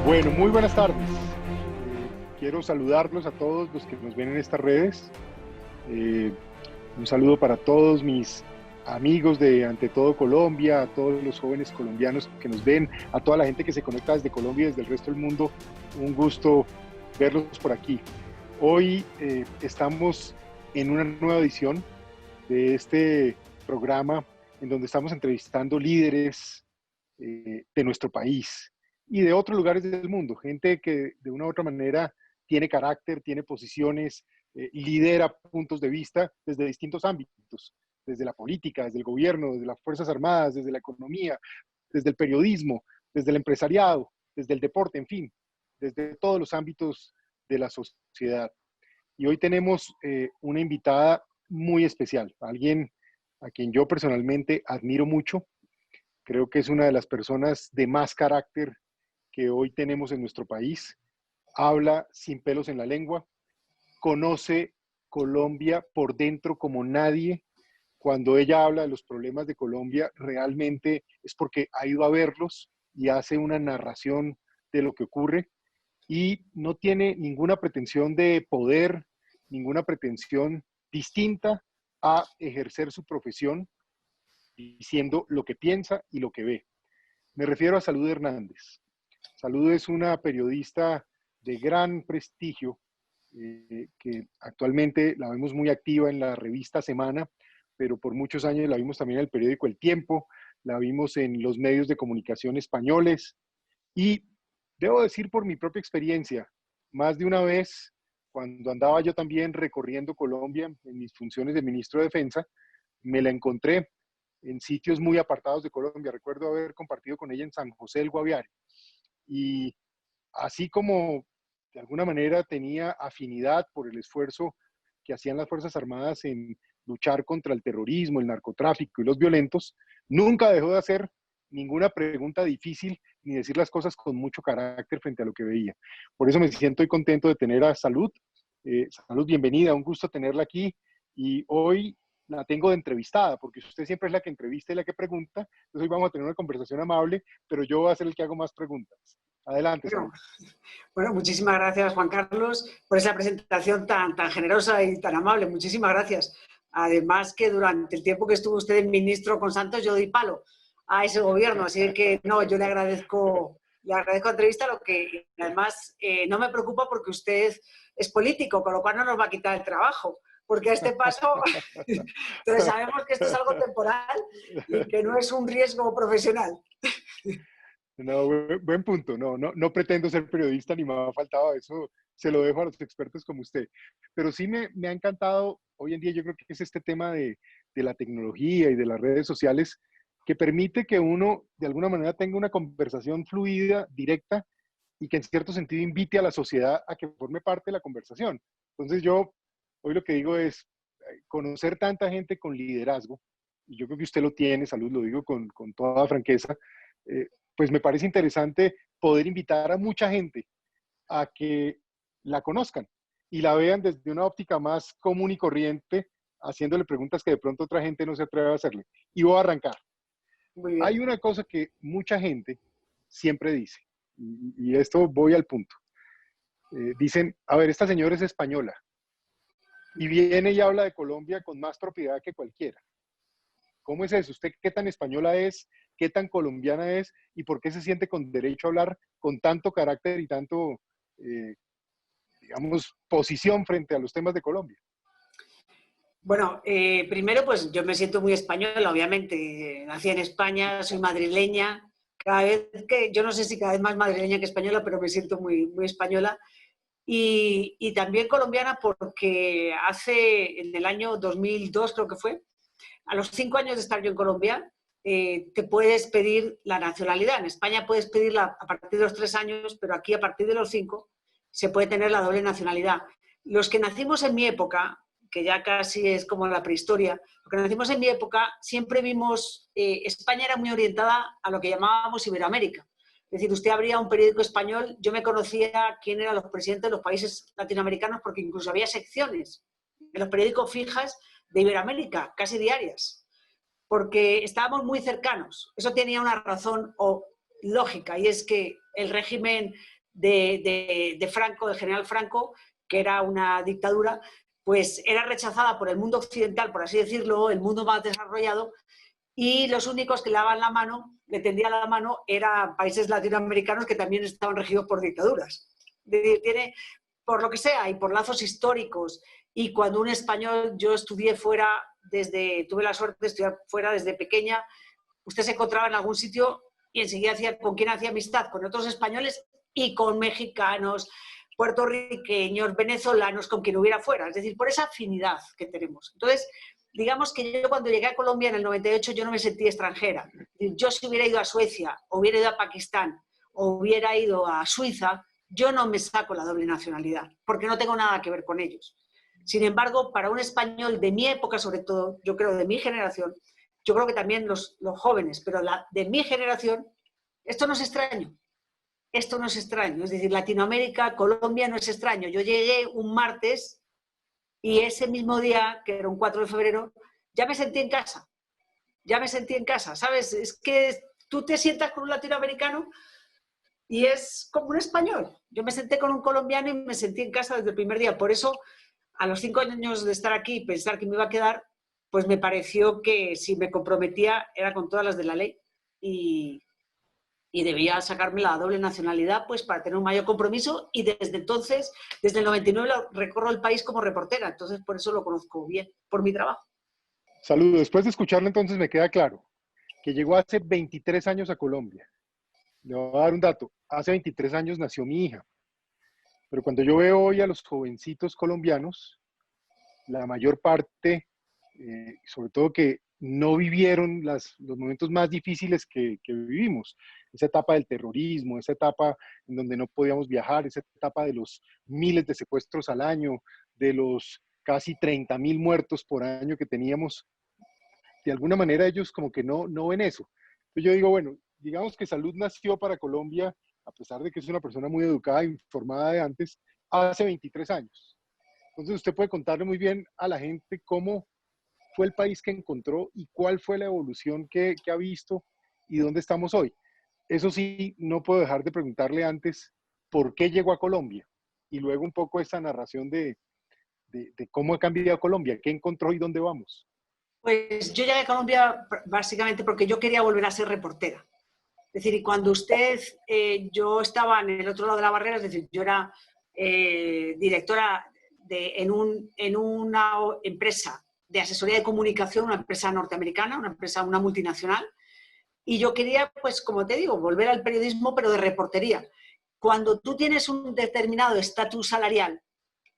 Bueno, muy buenas tardes. Quiero saludarlos a todos los que nos ven en estas redes. Eh, un saludo para todos mis amigos de Ante Todo Colombia, a todos los jóvenes colombianos que nos ven, a toda la gente que se conecta desde Colombia y desde el resto del mundo. Un gusto verlos por aquí. Hoy estamos en una nueva edición de este programa en donde estamos entrevistando líderes de nuestro país y de otros lugares del mundo, gente que de una u otra manera tiene carácter, tiene posiciones, lidera puntos de vista desde distintos ámbitos, desde la política, desde el gobierno, desde las Fuerzas Armadas, desde la economía, desde el periodismo, desde el empresariado, desde el deporte, en fin, desde todos los ámbitos de la sociedad. Y hoy tenemos una invitada muy especial, alguien a quien yo personalmente admiro mucho. Creo que es una de las personas de más carácter que hoy tenemos en nuestro país. Habla sin pelos en la lengua, conoce Colombia por dentro como nadie. Cuando ella habla de los problemas de Colombia, realmente es porque ha ido a verlos y hace una narración de lo que ocurre y no tiene ninguna pretensión de poder, ninguna pretensión distinta a ejercer su profesión diciendo lo que piensa y lo que ve. Me refiero a Salud Hernández. Salud es una periodista de gran prestigio que actualmente la vemos muy activa en la revista Semana, pero por muchos años la vimos también en el periódico El Tiempo, la vimos en los medios de comunicación españoles y debo decir por mi propia experiencia, más de una vez cuando andaba yo también recorriendo Colombia en mis funciones de ministro de Defensa, me la encontré en sitios muy apartados de Colombia. Recuerdo haber compartido con ella en San José del Guaviare. Y así como de alguna manera tenía afinidad por el esfuerzo que hacían las Fuerzas Armadas en luchar contra el terrorismo, el narcotráfico y los violentos, nunca dejó de hacer ninguna pregunta difícil ni decir las cosas con mucho carácter frente a lo que veía. Por eso me siento muy contento de tener a Salud. Salud, bienvenida, un gusto tenerla aquí. Y hoy la tengo de entrevistada, porque usted siempre es la que entrevista y la que pregunta. Entonces hoy vamos a tener una conversación amable, pero yo voy a ser el que hago más preguntas. Adelante, Bueno, Salud. bueno, muchísimas gracias, Juan Carlos, por esa presentación tan generosa y tan amable. Muchísimas gracias. Además que durante el tiempo que estuvo usted en ministro con Santos, yo di palo a ese gobierno. Así que no, yo le agradezco la entrevista, lo que además no me preocupa porque usted es político, con lo cual no nos va a quitar el trabajo. Porque a este paso, entonces sabemos que esto es algo temporal y que no es un riesgo profesional. No, buen punto. No pretendo ser periodista ni me ha faltado eso. Se lo dejo a los expertos como usted. Pero sí me ha encantado, hoy en día yo creo que es este tema de la tecnología y de las redes sociales que permite que uno de alguna manera tenga una conversación fluida, directa y que en cierto sentido invite a la sociedad a que forme parte de la conversación. Entonces yo hoy lo que digo es conocer tanta gente con liderazgo, y yo creo que usted lo tiene, Salud, lo digo con toda franqueza, eh, pues me parece interesante poder invitar a mucha gente a que la conozcan y la vean desde una óptica más común y corriente, haciéndole preguntas que de pronto otra gente no se atreve a hacerle. Y voy a arrancar. Muy Hay bien. una cosa que mucha gente siempre dice, y esto voy al punto. Dicen, a ver, esta señora es española y viene y habla de Colombia con más propiedad que cualquiera. ¿Cómo es eso? ¿Usted qué tan española es? ¿Qué tan colombiana es? ¿Y por qué se siente con derecho a hablar con tanto carácter y tanto, eh, digamos, posición frente a los temas de Colombia? Bueno, primero pues yo me siento muy española, obviamente. Nací en España, soy madrileña. Cada vez que, yo no sé si cada vez más madrileña que española, pero me siento muy española. Y también colombiana porque hace, en el año 2002 creo que fue, a los 5 años de estar yo en Colombia, te puedes pedir la nacionalidad. En España puedes pedirla a partir de los 3 años, pero aquí a partir de los 5 se puede tener la doble nacionalidad. Los que nacimos en mi época, que ya casi es como la prehistoria, los que nacimos en mi época siempre vimos, España era muy orientada a lo que llamábamos Iberoamérica. Es decir, usted abría un periódico español, yo me conocía quién eran los presidentes de los países latinoamericanos porque incluso había secciones en los periódicos fijas de Iberoamérica, casi diarias, porque estábamos muy cercanos. Eso tenía una razón lógica y es que el régimen de Franco, del general Franco, que era una dictadura, pues era rechazada por el mundo occidental, por así decirlo, el mundo más desarrollado, y los únicos que le daban la mano, le tendían la mano, eran países latinoamericanos que también estaban regidos por dictaduras. Tiene, por lo que sea, y por lazos históricos, y cuando un español, yo estudié fuera, tuve la suerte de estudiar fuera desde pequeña, usted se encontraba en algún sitio y enseguida con quién hacía amistad, con otros españoles y con mexicanos, puertorriqueños, venezolanos, con quien hubiera fuera, es decir, por esa afinidad que tenemos. Entonces, digamos que yo cuando llegué a Colombia en el 98 yo no me sentí extranjera. Yo si hubiera ido a Suecia, o hubiera ido a Pakistán, o hubiera ido a Suiza, yo no me saco la doble nacionalidad, porque no tengo nada que ver con ellos. Sin embargo, para un español de mi época, sobre todo, yo creo de mi generación, yo creo que también los jóvenes, pero de mi generación, esto no es extraño. Esto no es extraño. Es decir, Latinoamérica, Colombia no es extraño. Yo llegué un martes y ese mismo día, que era un 4 de febrero, ya me sentí en casa. Ya me sentí en casa, ¿sabes? Es que tú te sientas con un latinoamericano y es como un español. Yo me senté con un colombiano y me sentí en casa desde el primer día. Por eso, a los 5 años de estar aquí y pensar que me iba a quedar, pues me pareció que si me comprometía era con todas las de la ley y debía sacarme la doble nacionalidad pues para tener un mayor compromiso y desde entonces, desde el 99 recorro el país como reportera, entonces por eso lo conozco bien, por mi trabajo. Saludos. Después de escucharlo entonces me queda claro que llegó hace 23 años a Colombia. Le voy a dar un dato. Hace 23 años nació mi hija. Pero cuando yo veo hoy a los jovencitos colombianos, la mayor parte, sobre todo que no vivieron los momentos más difíciles que vivimos, esa etapa del terrorismo, esa etapa en donde no podíamos viajar, esa etapa de los miles de secuestros al año, de los casi 30.000 muertos por año que teníamos, de alguna manera ellos como que no ven eso. Entonces yo digo, bueno, digamos que Salud nació para Colombia, a pesar de que es una persona muy educada e informada de antes, hace 23 años. Entonces usted puede contarle muy bien a la gente cómo fue el país que encontró y cuál fue la evolución que ha visto y dónde estamos hoy. Eso sí, no puedo dejar de preguntarle antes por qué llegó a Colombia y luego un poco esta narración de cómo ha cambiado Colombia, qué encontró y dónde vamos. Pues yo llegué a Colombia básicamente porque yo quería volver a ser reportera. Es decir, y cuando yo estaba en el otro lado de la barrera, es decir, yo era directora en una empresa de asesoría de comunicación, una empresa norteamericana, una multinacional, y yo quería, pues como te digo, volver al periodismo, pero de reportería. Cuando tú tienes un determinado estatus salarial,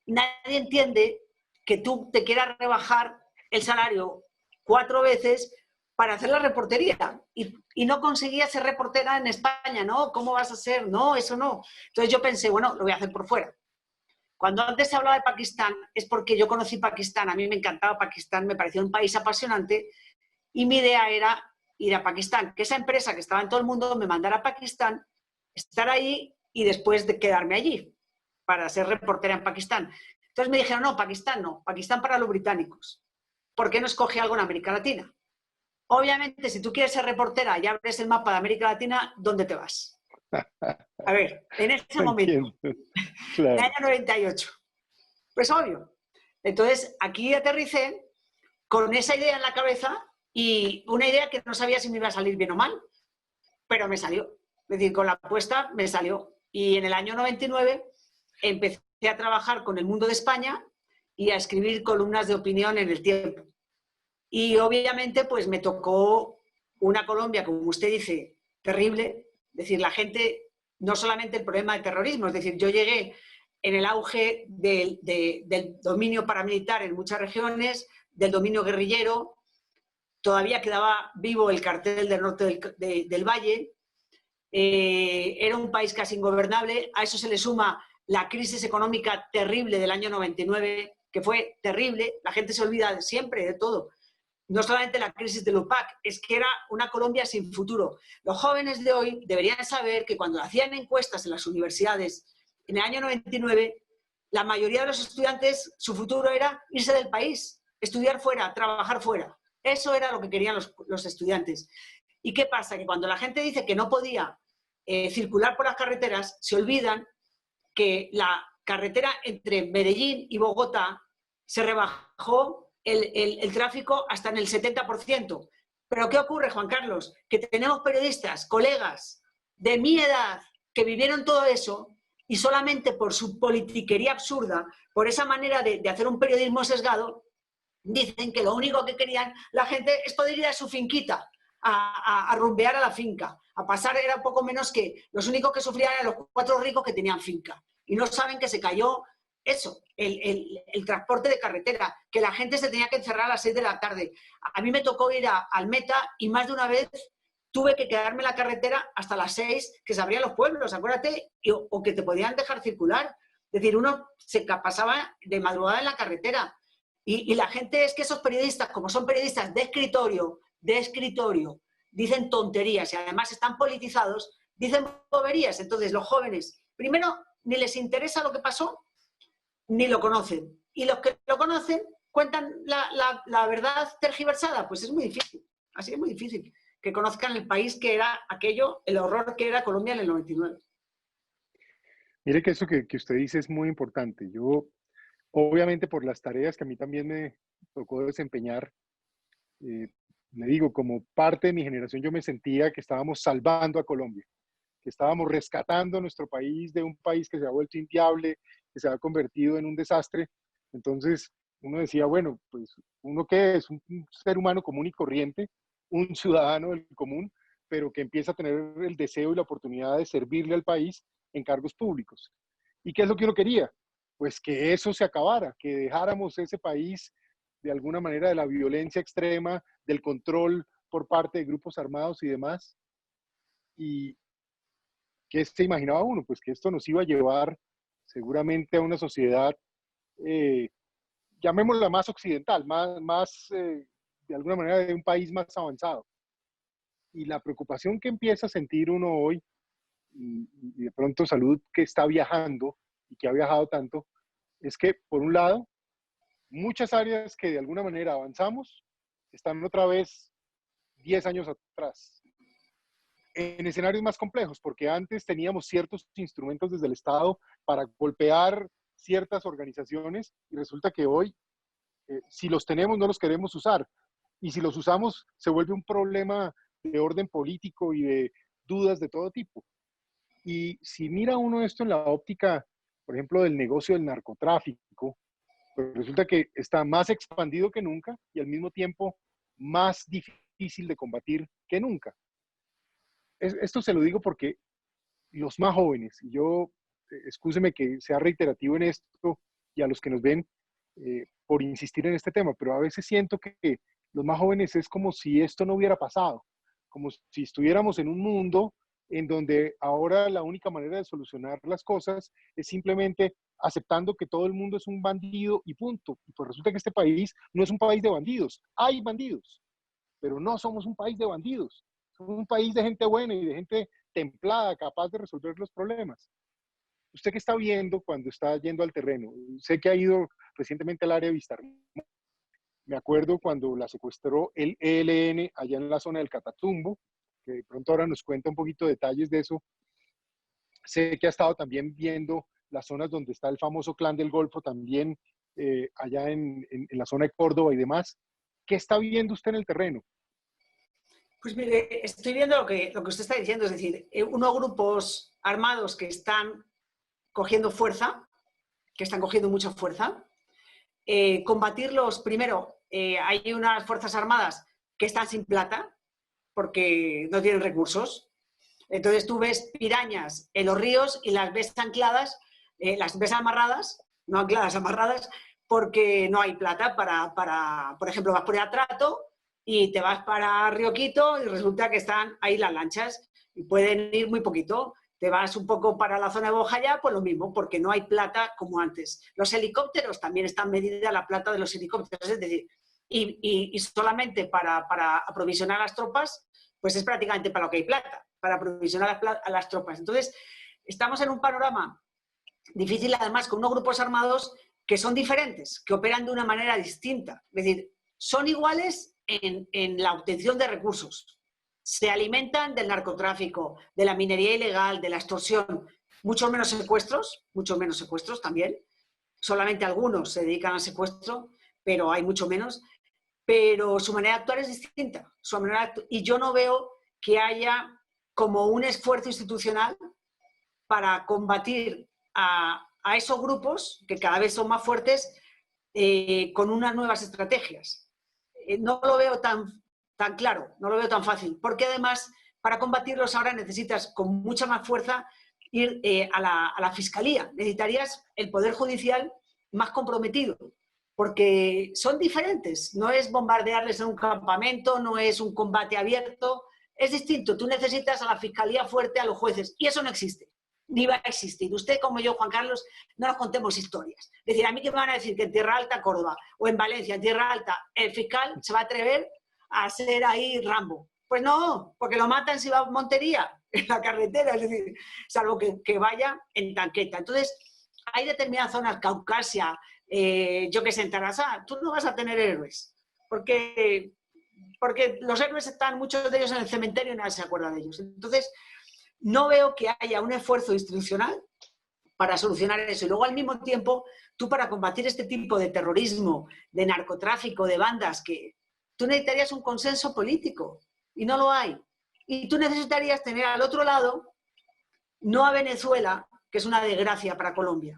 nadie entiende que tú te quieras rebajar el salario 4 veces para hacer la reportería y no conseguía ser reportera en España, ¿no? ¿Cómo vas a ser? No, eso no. Entonces yo pensé, bueno, lo voy a hacer por fuera. Cuando antes se hablaba de Pakistán es porque yo conocí Pakistán, a mí me encantaba Pakistán, me parecía un país apasionante y mi idea era ir a Pakistán, que esa empresa que estaba en todo el mundo me mandara a Pakistán, estar ahí y después de quedarme allí para ser reportera en Pakistán. Entonces me dijeron, no, Pakistán para los británicos. ¿Por qué no escoge algo en América Latina? Obviamente, si tú quieres ser reportera y abres el mapa de América Latina, ¿dónde te vas? A ver, en ese momento, Claro. en el año 98. Pues obvio. Entonces, aquí aterricé con esa idea en la cabeza y una idea que no sabía si me iba a salir bien o mal, pero me salió. Es decir, con la apuesta me salió. Y en el año 99 empecé a trabajar con El Mundo de España y a escribir columnas de opinión en El Tiempo. Y obviamente pues me tocó una Colombia, como usted dice, terrible. Es decir, la gente, no solamente el problema del terrorismo, es decir, yo llegué en el auge del dominio paramilitar en muchas regiones, del dominio guerrillero, todavía quedaba vivo el cartel del norte del Valle, era un país casi ingobernable, a eso se le suma la crisis económica terrible del año 99, que fue terrible, la gente se olvida siempre de todo. No solamente la crisis del UPAC, es que era una Colombia sin futuro. Los jóvenes de hoy deberían saber que cuando hacían encuestas en las universidades en el año 99, la mayoría de los estudiantes, su futuro era irse del país, estudiar fuera, trabajar fuera. Eso era lo que querían los estudiantes. ¿Y qué pasa? Que cuando la gente dice que no podía circular por las carreteras, se olvidan que la carretera entre Medellín y Bogotá se rebajó el tráfico hasta en el 70%. Pero ¿qué ocurre, Juan Carlos? Que tenemos periodistas, colegas de mi edad, que vivieron todo eso y solamente por su politiquería absurda, por esa manera de hacer un periodismo sesgado, dicen que lo único que querían la gente es poder ir a su finquita, a rumbear a la finca, a pasar, era poco menos que los únicos que sufrían eran los 4 ricos que tenían finca. Y no saben que se cayó eso, el transporte de carretera, que la gente se tenía que encerrar a las 6 de la tarde. A mí me tocó ir a Almeta y más de una vez tuve que quedarme en la carretera hasta las 6, que se abrían los pueblos, acuérdate, o que te podían dejar circular. Es decir, uno se pasaba de madrugada en la carretera. Y la gente, es que esos periodistas, como son periodistas de escritorio, dicen tonterías y además están politizados, dicen boberías. Entonces los jóvenes, primero, ni les interesa lo que pasó, ni lo conocen. Y los que lo conocen cuentan la verdad tergiversada. Pues es muy difícil, así es muy difícil que conozcan el país que era aquello, el horror que era Colombia en el 99. Mire que eso que usted dice es muy importante. Yo, obviamente, por las tareas que a mí también me tocó desempeñar, le digo, como parte de mi generación, yo me sentía que estábamos salvando a Colombia, que estábamos rescatando a nuestro país de un país que se ha vuelto inviable, que se ha convertido en un desastre. Entonces, uno decía, bueno, pues, ¿uno qué es? Un ser humano común y corriente, un ciudadano del común, pero que empieza a tener el deseo y la oportunidad de servirle al país en cargos públicos. ¿Y qué es lo que uno quería? Pues que eso se acabara, que dejáramos ese país de alguna manera de la violencia extrema, del control por parte de grupos armados y demás. ¿Y qué se imaginaba uno? Pues que esto nos iba a llevar seguramente a una sociedad, eh, llamémosla más occidental, más de alguna manera de un país más avanzado. Y la preocupación que empieza a sentir uno hoy, y de pronto Salud que está viajando y que ha viajado tanto, es que por un lado, muchas áreas que de alguna manera avanzamos están otra vez 10 años atrás, en escenarios más complejos, porque antes teníamos ciertos instrumentos desde el Estado para golpear ciertas organizaciones y resulta que hoy, si los tenemos, no los queremos usar. Y si los usamos, se vuelve un problema de orden político y de dudas de todo tipo. Y si mira uno esto en la óptica, por ejemplo, del negocio del narcotráfico, pues resulta que está más expandido que nunca y al mismo tiempo más difícil de combatir que nunca. Esto se lo digo porque los más jóvenes, y yo, excúseme que sea reiterativo en esto y a los que nos ven por insistir en este tema, pero a veces siento que los más jóvenes es como si esto no hubiera pasado, como si estuviéramos en un mundo en donde ahora la única manera de solucionar las cosas es simplemente aceptando que todo el mundo es un bandido y punto. Y pues resulta que este país no es un país de bandidos, hay bandidos, pero no somos un país de bandidos, somos un país de gente buena y de gente templada, capaz de resolver los problemas. ¿Usted qué está viendo cuando está yendo al terreno? Sé que ha ido recientemente al área de Vistarrica. Me acuerdo cuando la secuestró el ELN allá en la zona del Catatumbo, que de pronto ahora nos cuenta un poquito de detalles de eso. Sé que ha estado también viendo las zonas donde está el famoso Clan del Golfo, también allá en la zona de Córdoba y demás. ¿Qué está viendo usted en el terreno? Pues mire, estoy viendo lo que usted está diciendo, es decir, unos grupos armados que están cogiendo fuerza, que están cogiendo mucha fuerza. Combatirlos, primero, hay unas fuerzas armadas que están sin plata porque no tienen recursos. Entonces tú ves pirañas en los ríos y las ves ancladas, las ves amarradas, no ancladas, amarradas, porque no hay plata para por ejemplo, vas por el Atrato y te vas para Río Quito y resulta que están ahí las lanchas y pueden ir muy poquito. Te vas un poco para la zona de Bojayá, pues lo mismo, porque no hay plata como antes. Los helicópteros también están medida la plata de los helicópteros, es decir, y solamente para aprovisionar las tropas, pues es prácticamente para lo que hay plata, para aprovisionar a las tropas. Entonces, estamos en un panorama difícil, además, con unos grupos armados que son diferentes, que operan de una manera distinta. Es decir, son iguales en la obtención de recursos, se alimentan del narcotráfico, de la minería ilegal, de la extorsión, mucho menos secuestros también. Solamente algunos se dedican al secuestro, pero hay mucho menos. Pero su manera de actuar es distinta. Y yo no veo que haya como un esfuerzo institucional para combatir a esos grupos, que cada vez son más fuertes, con unas nuevas estrategias. No lo veo tan claro, no lo veo tan fácil, porque además para combatirlos ahora necesitas con mucha más fuerza ir a la fiscalía, necesitarías el Poder Judicial más comprometido, porque son diferentes, no es bombardearles en un campamento, no es un combate abierto, es distinto, tú necesitas a la fiscalía fuerte, a los jueces, y eso no existe, ni va a existir. Usted como yo, Juan Carlos, no nos contemos historias. Es decir, a mí que me van a decir que en Tierra Alta, Córdoba, o en Valencia, en Tierra Alta, el fiscal se va a atrever a ser ahí Rambo. Pues no, porque lo matan si va a Montería, en la carretera, es decir, salvo que vaya en tanqueta. Entonces, hay determinadas zonas, Caucasia, yo que sé, en Tarasá, tú no vas a tener héroes, porque los héroes están, muchos de ellos en el cementerio y nadie se acuerda de ellos. Entonces, no veo que haya un esfuerzo institucional para solucionar eso. Y luego, al mismo tiempo, tú para combatir este tipo de terrorismo, de narcotráfico, de bandas, que tú necesitarías un consenso político y no lo hay. Y tú necesitarías tener al otro lado, no a Venezuela, que es una desgracia para Colombia.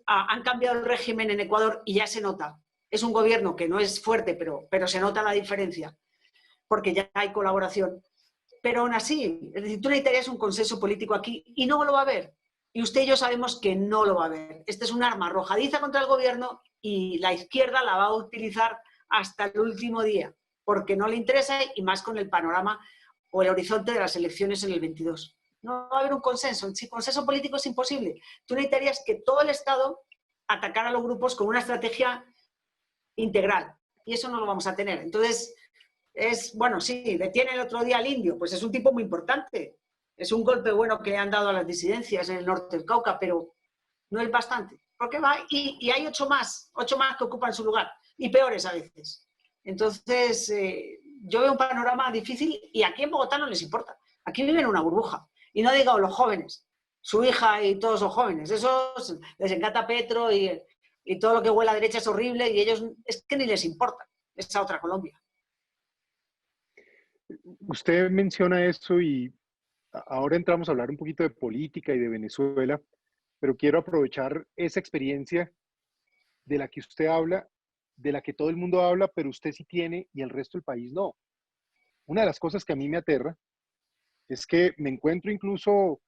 Han cambiado el régimen en Ecuador y ya se nota. Es un gobierno que no es fuerte, pero se nota la diferencia, porque ya hay colaboración. Pero aún así, es decir, tú necesitarías un consenso político aquí y no lo va a haber. Y usted y yo sabemos que no lo va a haber. Este es un arma arrojadiza contra el gobierno y la izquierda la va a utilizar hasta el último día, porque no le interesa y más con el panorama o el horizonte de las elecciones en el 22. No va a haber un consenso. Si consenso político es imposible. Tú necesitarías que todo el Estado atacara a los grupos con una estrategia integral y eso no lo vamos a tener. Entonces, bueno, sí, detiene el otro día al indio, pues es un tipo muy importante. Es un golpe bueno que le han dado a las disidencias en el norte del Cauca, pero no es bastante. Porque va y hay 8 más que ocupan su lugar, y peores a veces. Entonces, yo veo un panorama difícil y aquí en Bogotá no les importa. Aquí viven en una burbuja. Y no digo los jóvenes, su hija y todos los jóvenes. Esos les encanta Petro y todo lo que huele a la derecha es horrible y ellos es que ni les importa esa otra Colombia. Usted menciona eso y ahora entramos a hablar un poquito de política y de Venezuela, pero quiero aprovechar esa experiencia de la que usted habla, de la que todo el mundo habla, pero usted sí tiene y el resto del país no. Una de las cosas que a mí me aterra es que me encuentro incluso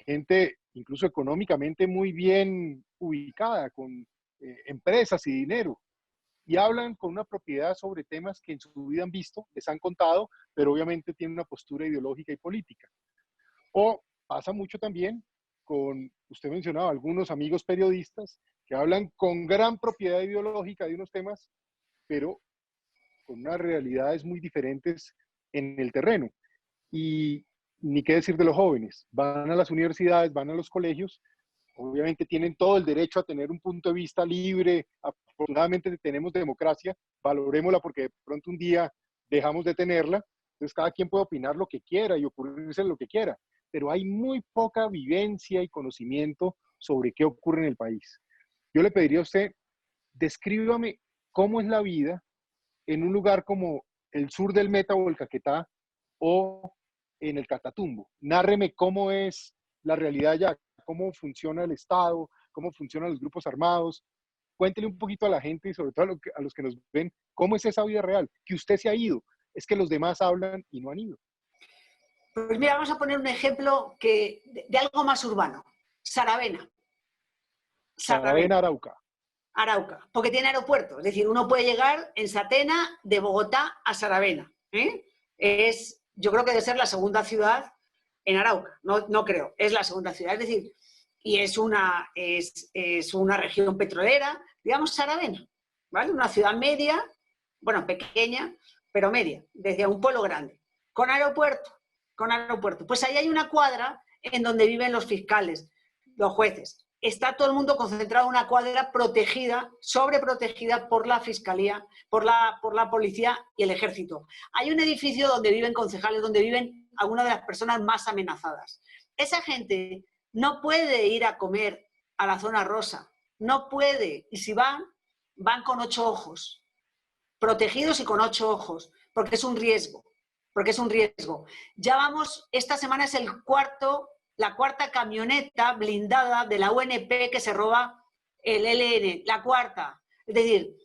gente, incluso económicamente muy bien ubicada, con empresas y dinero, y hablan con una propiedad sobre temas que en su vida han visto, les han contado, pero obviamente tienen una postura ideológica y política. O pasa mucho también con, usted mencionaba, algunos amigos periodistas que hablan con gran propiedad ideológica de unos temas, pero con unas realidades muy diferentes en el terreno. Y ni qué decir de los jóvenes, van a las universidades, van a los colegios, obviamente tienen todo el derecho a tener un punto de vista libre, afortunadamente tenemos democracia, valorémosla porque de pronto un día dejamos de tenerla, entonces cada quien puede opinar lo que quiera y ocurrirse lo que quiera, pero hay muy poca vivencia y conocimiento sobre qué ocurre en el país. Yo le pediría a usted, descríbame cómo es la vida en un lugar como el sur del Meta o el Caquetá o en el Catatumbo. Nárreme cómo es la realidad allá, cómo funciona el Estado, cómo funcionan los grupos armados. Cuéntele un poquito a la gente y sobre todo a los que nos ven, cómo es esa vida real, que usted se ha ido, es que los demás hablan y no han ido. Pues mira, vamos a poner un ejemplo de algo más urbano. Saravena. Saravena, Arauca. Arauca, porque tiene aeropuerto. Es decir, uno puede llegar en Satena de Bogotá a Saravena. Yo creo que debe ser la segunda ciudad en Arauca. No creo, es la segunda ciudad. Es decir, y es una región petrolera, digamos Saravena, ¿vale? Una ciudad media, bueno, pequeña, pero media, desde un pueblo grande, con aeropuerto. Pues ahí hay una cuadra en donde viven los fiscales, los jueces. está todo el mundo concentrado en una cuadra protegida, sobreprotegida por la Fiscalía, por la Policía y el Ejército. Hay un edificio donde viven concejales, donde viven algunas de las personas más amenazadas. Esa gente no puede ir a comer a la zona rosa, no puede. Y si van, van con 8 ojos, protegidos y con 8 ojos, porque es un riesgo. Porque es un riesgo. Ya vamos, esta semana es la cuarta camioneta blindada de la UNP que se roba el ELN, la cuarta. Es decir,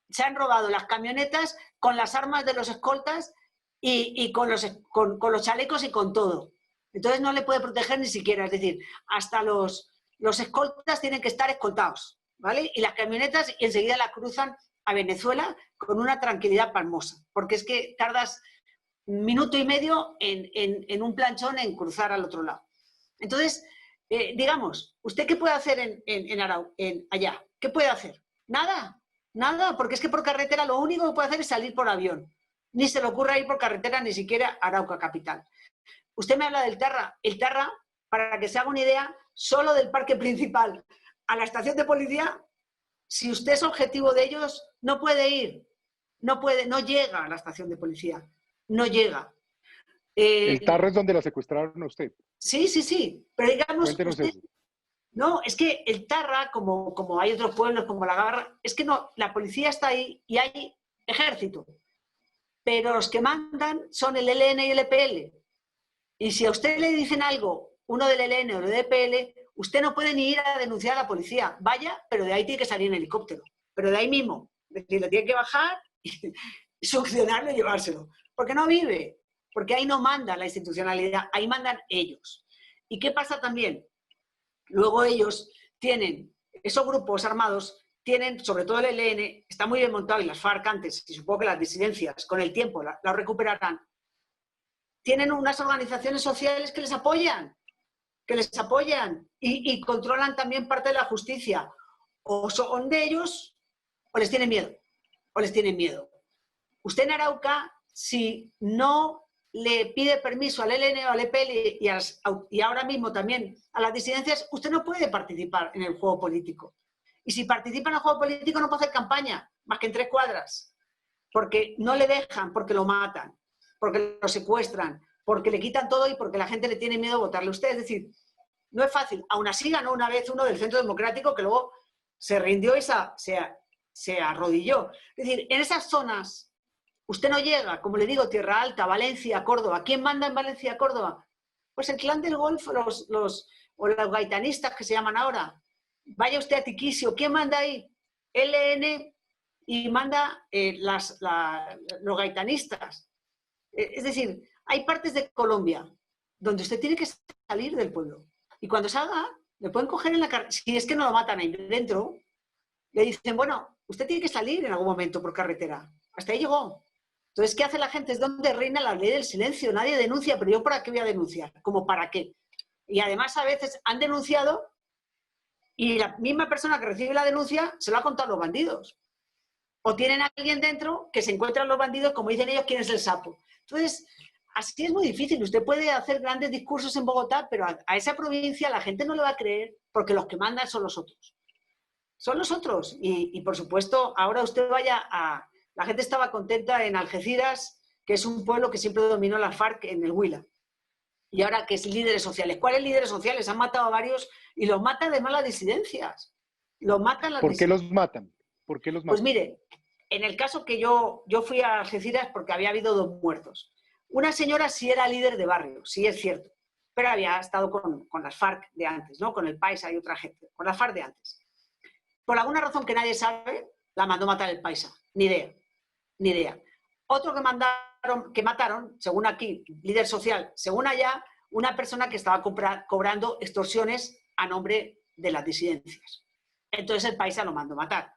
se han robado las camionetas con las armas de los escoltas y con los chalecos y con todo. Entonces no le puede proteger ni siquiera, es decir, hasta los escoltas tienen que estar escoltados, ¿vale? Y las camionetas enseguida la cruzan a Venezuela con una tranquilidad pasmosa, porque es que tardas 1 minuto y medio en un planchón en cruzar al otro lado. Entonces, digamos, ¿usted qué puede hacer allá? ¿Qué puede hacer? Nada, nada, porque es que por carretera lo único que puede hacer es salir por avión. Ni se le ocurra ir por carretera, ni siquiera a Arauca capital. Usted me habla del Tarra. El Tarra, para que se haga una idea, solo del parque principal a la estación de policía, si usted es objetivo de ellos, no puede ir. No llega a la estación de policía. No llega. El Tarra es donde la secuestraron a usted. Sí, sí, sí. Pero digamos, Cuéntenos eso. no, es que el Tarra, como hay otros pueblos, como La Garra, es que no, la policía está ahí y hay ejército. Pero los que mandan son el ELN y el EPL. Y si a usted le dicen algo, uno del ELN o del EPL, usted no puede ni ir a denunciar a la policía. Vaya, pero de ahí tiene que salir en helicóptero. Pero de ahí mismo. Es decir, le tiene que bajar y succionarlo y llevárselo. Porque no vive. Porque ahí no manda la institucionalidad, ahí mandan ellos. ¿Y qué pasa también? Luego ellos tienen, esos grupos armados tienen, sobre todo el ELN, está muy bien montado, y las FARC antes, y supongo que las disidencias con el tiempo la recuperarán, tienen unas organizaciones sociales que les apoyan y controlan también parte de la justicia. O son de ellos o les tienen miedo. Usted en Arauca, si no le pide permiso al ELN o al EPL y ahora mismo también a las disidencias, usted no puede participar en el juego político. Y si participa en el juego político no puede hacer campaña, más que en 3 cuadras, porque no le dejan, porque lo matan, porque lo secuestran, porque le quitan todo y porque la gente le tiene miedo a votarle a usted. Es decir, no es fácil. Aún así ganó una vez uno del Centro Democrático que luego se rindió y se arrodilló. Es decir, en esas zonas usted no llega, como le digo, Tierra Alta, Valencia, Córdoba. ¿Quién manda en Valencia, Córdoba? Pues el Clan del Golfo, o los gaitanistas que se llaman ahora. Vaya usted a Tiquisio, ¿quién manda ahí? ELN y manda los gaitanistas. Es decir, hay partes de Colombia donde usted tiene que salir del pueblo. Y cuando salga, le pueden coger en la carretera. Si es que no lo matan ahí dentro, le dicen, bueno, usted tiene que salir en algún momento por carretera. Hasta ahí llegó. Entonces, ¿qué hace la gente? Es donde reina la ley del silencio. Nadie denuncia, pero ¿yo para qué voy a denunciar? ¿Cómo para qué? Y además, a veces han denunciado y la misma persona que recibe la denuncia se lo ha contado a los bandidos. O tienen a alguien dentro que se encuentran los bandidos, como dicen ellos, ¿quién es el sapo? Entonces, así es muy difícil. Usted puede hacer grandes discursos en Bogotá, pero a esa provincia la gente no le va a creer porque los que mandan son los otros. Son los otros. Y por supuesto, ahora usted vaya a... La gente estaba contenta en Algeciras, que es un pueblo que siempre dominó la FARC en el Huila. Y ahora que es líderes sociales. ¿Cuáles líderes sociales? Han matado a varios y los matan además las disidencias. Los matan las ¿Por qué los matan? ¿Por qué los matan? Pues mire, en el caso que yo fui a Algeciras porque había habido 2 muertos. Una señora sí era líder de barrio, sí es cierto, pero había estado con las FARC de antes, ¿no? Con el Paisa y otra gente, con las FARC de antes. Por alguna razón que nadie sabe, la mandó matar el Paisa. Ni idea. Otro que mataron, según aquí, líder social, según allá, una persona que estaba cobrando extorsiones a nombre de las disidencias. Entonces el Paisa lo mandó matar.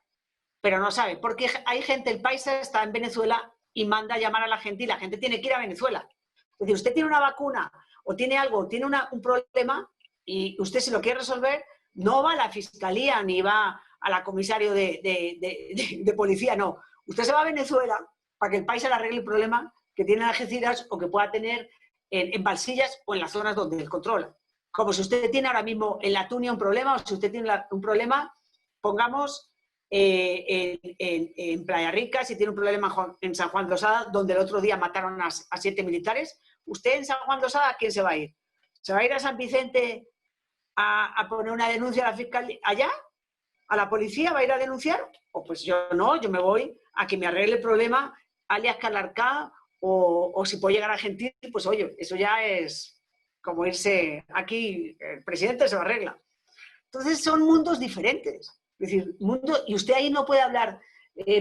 Pero no sabe, porque hay gente, el Paisa está en Venezuela y manda a llamar a la gente y la gente tiene que ir a Venezuela. Es decir, usted tiene una vacuna o tiene algo, tiene un problema y usted si lo quiere resolver, no va a la fiscalía ni va a la comisario de policía, no. Usted se va a Venezuela para que el Paisa le arregle el problema que tiene en Algeciras o que pueda tener en Balsillas o en las zonas donde él controla. como si usted tiene ahora mismo en La Tunia un problema, o si usted tiene un problema, pongamos en Playa Rica, si tiene un problema en San Juan de Osada, donde el otro día mataron a 7 militares, usted en San Juan de Osada, ¿a quién se va a ir? ¿Se va a ir a San Vicente a poner una denuncia a la fiscalía allá? ¿A la policía va a ir a denunciar? O pues yo no, yo me voy a que me arregle el problema alias Calarcá, o si puedo llegar a Gentil, pues oye, eso ya es como irse aquí, el presidente se lo arregla. Entonces son mundos diferentes. Es decir, y usted ahí no puede hablar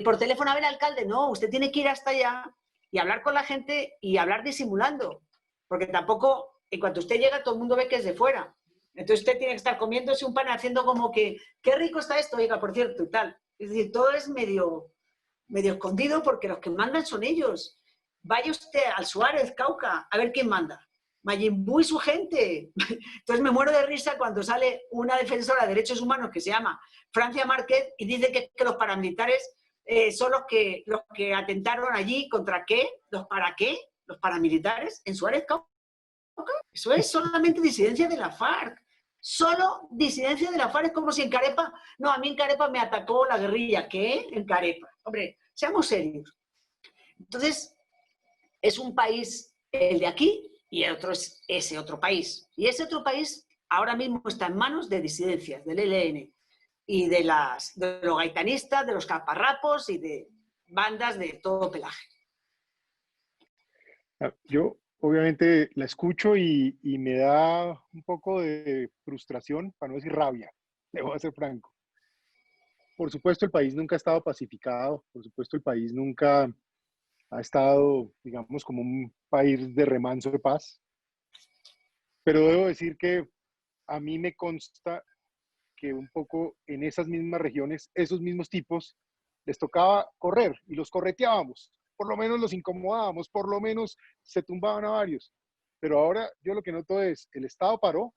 por teléfono a ver al alcalde, no, usted tiene que ir hasta allá y hablar con la gente y hablar disimulando, porque tampoco, en cuanto usted llega, todo el mundo ve que es de fuera. Entonces usted tiene que estar comiéndose un pan haciendo como que, qué rico está esto, oiga, por cierto, y tal. Es decir, todo es medio escondido porque los que mandan son ellos. Vaya usted al Suárez, Cauca, a ver quién manda. Majin Buu y su gente. Entonces me muero de risa cuando sale una defensora de derechos humanos que se llama Francia Márquez y dice que los paramilitares son los que atentaron allí. ¿Contra qué? ¿Los para qué? ¿Los paramilitares? ¿En Suárez, Cauca? Eso es solamente disidencia de la FARC. Solo disidencia de la FARC. Es como si en Carepa... No, a mí en Carepa me atacó la guerrilla. ¿Qué? En Carepa. Hombre, seamos serios. Entonces, es un país, el de aquí, y el otro es ese otro país. Y ese otro país ahora mismo está en manos de disidencias, del ELN, y de los gaitanistas, de los caparrapos y de bandas de todo pelaje. Yo obviamente la escucho y me da un poco de frustración, para no decir rabia, le voy a ser franco. Por supuesto, el país nunca ha estado pacificado, por supuesto, el país nunca ha estado, digamos, como un país de remanso de paz, pero debo decir que a mí me consta que un poco en esas mismas regiones, esos mismos tipos, les tocaba correr y los correteábamos, por lo menos los incomodábamos, por lo menos se tumbaban a varios. Pero ahora yo lo que noto es, el Estado paró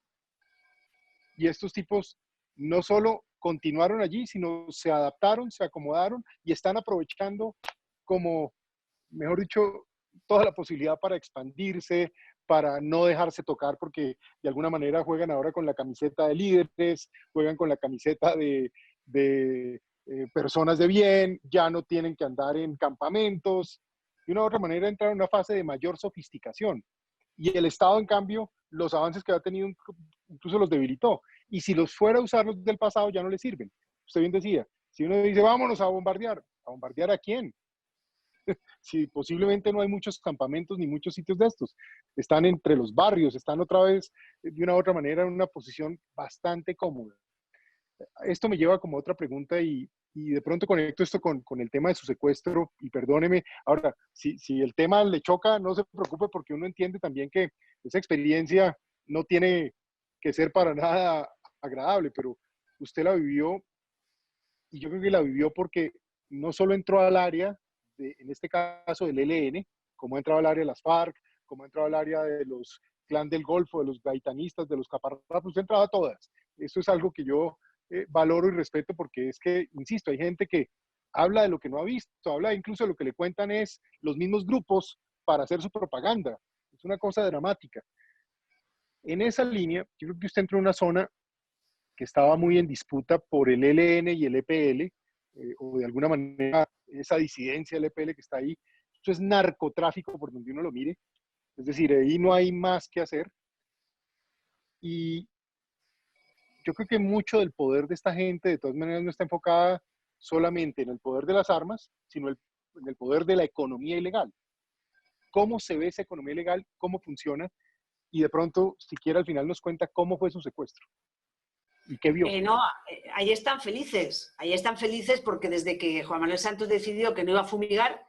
y estos tipos no solo continuaron allí, sino se adaptaron, se acomodaron y están aprovechando como, mejor dicho, toda la posibilidad para expandirse, para no dejarse tocar, porque de alguna manera juegan ahora con la camiseta de líderes, juegan con la camiseta de personas de bien, ya no tienen que andar en campamentos. De una u otra manera entran en una fase de mayor sofisticación. Y el Estado, en cambio, los avances que ha tenido incluso los debilitó. Y si los fuera a usar los del pasado, ya no le sirven. Usted bien decía, si uno dice, vámonos ¿a bombardear a quién? Si posiblemente no hay muchos campamentos ni muchos sitios de estos. Están entre los barrios, están otra vez, de una u otra manera, en una posición bastante cómoda. Esto me lleva como a otra pregunta y de pronto conecto esto con el tema de su secuestro y perdóneme. Ahora, si el tema le choca, no se preocupe porque uno entiende también que esa experiencia no tiene que ser para nada agradable, pero usted la vivió y yo creo que la vivió porque no solo entró al área, en este caso del ELN, como ha entrado al área de las FARC, como ha entrado al área de los clan del Golfo, de los gaitanistas, de los caparrapos, usted entraba a todas. Eso es algo que yo valoro y respeto porque es que, insisto, hay gente que habla de lo que no ha visto, habla incluso de lo que le cuentan es los mismos grupos para hacer su propaganda. Es una cosa dramática. En esa línea, yo creo que usted entró en una zona que estaba muy en disputa por el ELN y el EPL, o de alguna manera esa disidencia del EPL que está ahí. Esto es narcotráfico por donde uno lo mire. Es decir, ahí no hay más que hacer. Y yo creo que mucho del poder de esta gente, de todas maneras, no está enfocada solamente en el poder de las armas, sino en el poder de la economía ilegal. ¿Cómo se ve esa economía ilegal? ¿Cómo funciona? Y de pronto, siquiera al final nos cuenta cómo fue su secuestro. ¿Y qué vio? No, ahí están felices porque desde que Juan Manuel Santos decidió que no iba a fumigar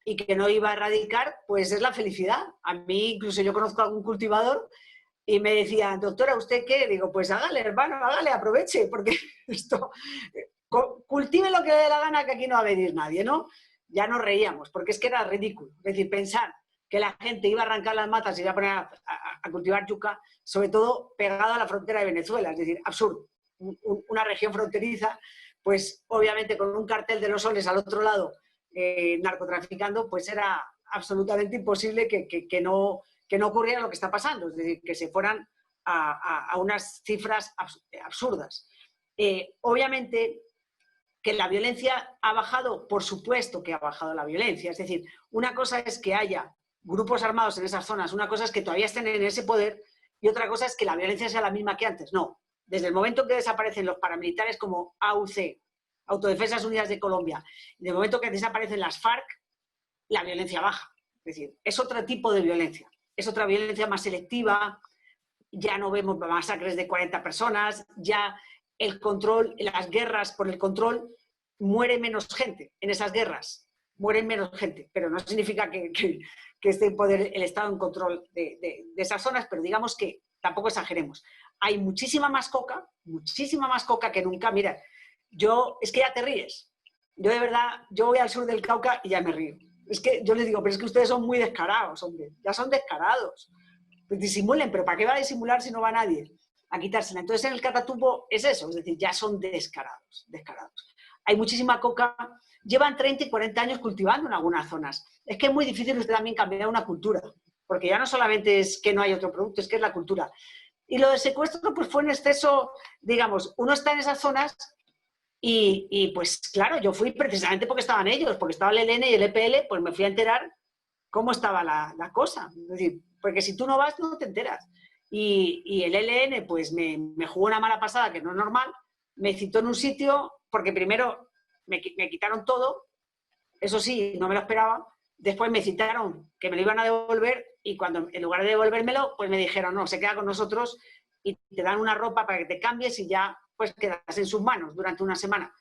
y que no iba a erradicar, pues es la felicidad. A mí, incluso yo conozco a algún cultivador y me decía, doctora, ¿usted qué? Digo, pues hágale, hermano, hágale, aproveche, porque esto, cultive lo que le dé la gana, que aquí no va a venir nadie, ¿no? Ya nos reíamos, porque es que era ridículo. Es decir, pensar que la gente iba a arrancar las matas y iba a poner a cultivar yuca, sobre todo pegado a la frontera de Venezuela, es decir, absurdo. Una región fronteriza, pues obviamente con un cartel de los soles al otro lado narcotraficando, pues era absolutamente imposible que no ocurriera lo que está pasando, es decir, que se fueran a unas cifras absurdas. Obviamente que la violencia ha bajado, por supuesto que ha bajado la violencia. Es decir, una cosa es que haya grupos armados en esas zonas, una cosa es que todavía estén en ese poder y otra cosa es que la violencia sea la misma que antes. No, desde el momento que desaparecen los paramilitares como AUC, Autodefensas Unidas de Colombia, y desde el momento que desaparecen las FARC, la violencia baja. Es decir, es otro tipo de violencia, es otra violencia más selectiva, ya no vemos masacres de 40 personas, ya el control, las guerras por el control, muere menos gente en esas guerras, mueren menos gente, pero no significa que esté en poder el Estado en control de esas zonas, pero digamos que tampoco exageremos. Hay muchísima más coca que nunca. Mira, es que ya te ríes. Yo de verdad, yo voy al sur del Cauca y ya me río. Es que yo les digo, pero es que ustedes son muy descarados, hombre, ya son descarados. Pues disimulen, pero ¿para qué va a disimular si no va nadie a quitársela? Entonces en el Catatumbo es eso, es decir, ya son descarados, descarados. Hay muchísima coca, llevan 30 y 40 años cultivando en algunas zonas. Es que es muy difícil usted también cambiar una cultura, porque ya no solamente es que no hay otro producto, es que es la cultura. Y lo del secuestro pues fue en exceso, digamos, uno está en esas zonas y pues claro, yo fui precisamente porque estaban ellos, porque estaba el ELN y el EPL, pues me fui a enterar cómo estaba la cosa. Es decir, porque si tú no vas, no te enteras. Y el ELN, pues me jugó una mala pasada, que no es normal, me citó en un sitio, porque primero me quitaron todo, eso sí, no me lo esperaba, después me citaron que me lo iban a devolver y cuando en lugar de devolvérmelo, pues me dijeron, no, se queda con nosotros y te dan una ropa para que te cambies y ya pues quedas en sus manos durante una semana.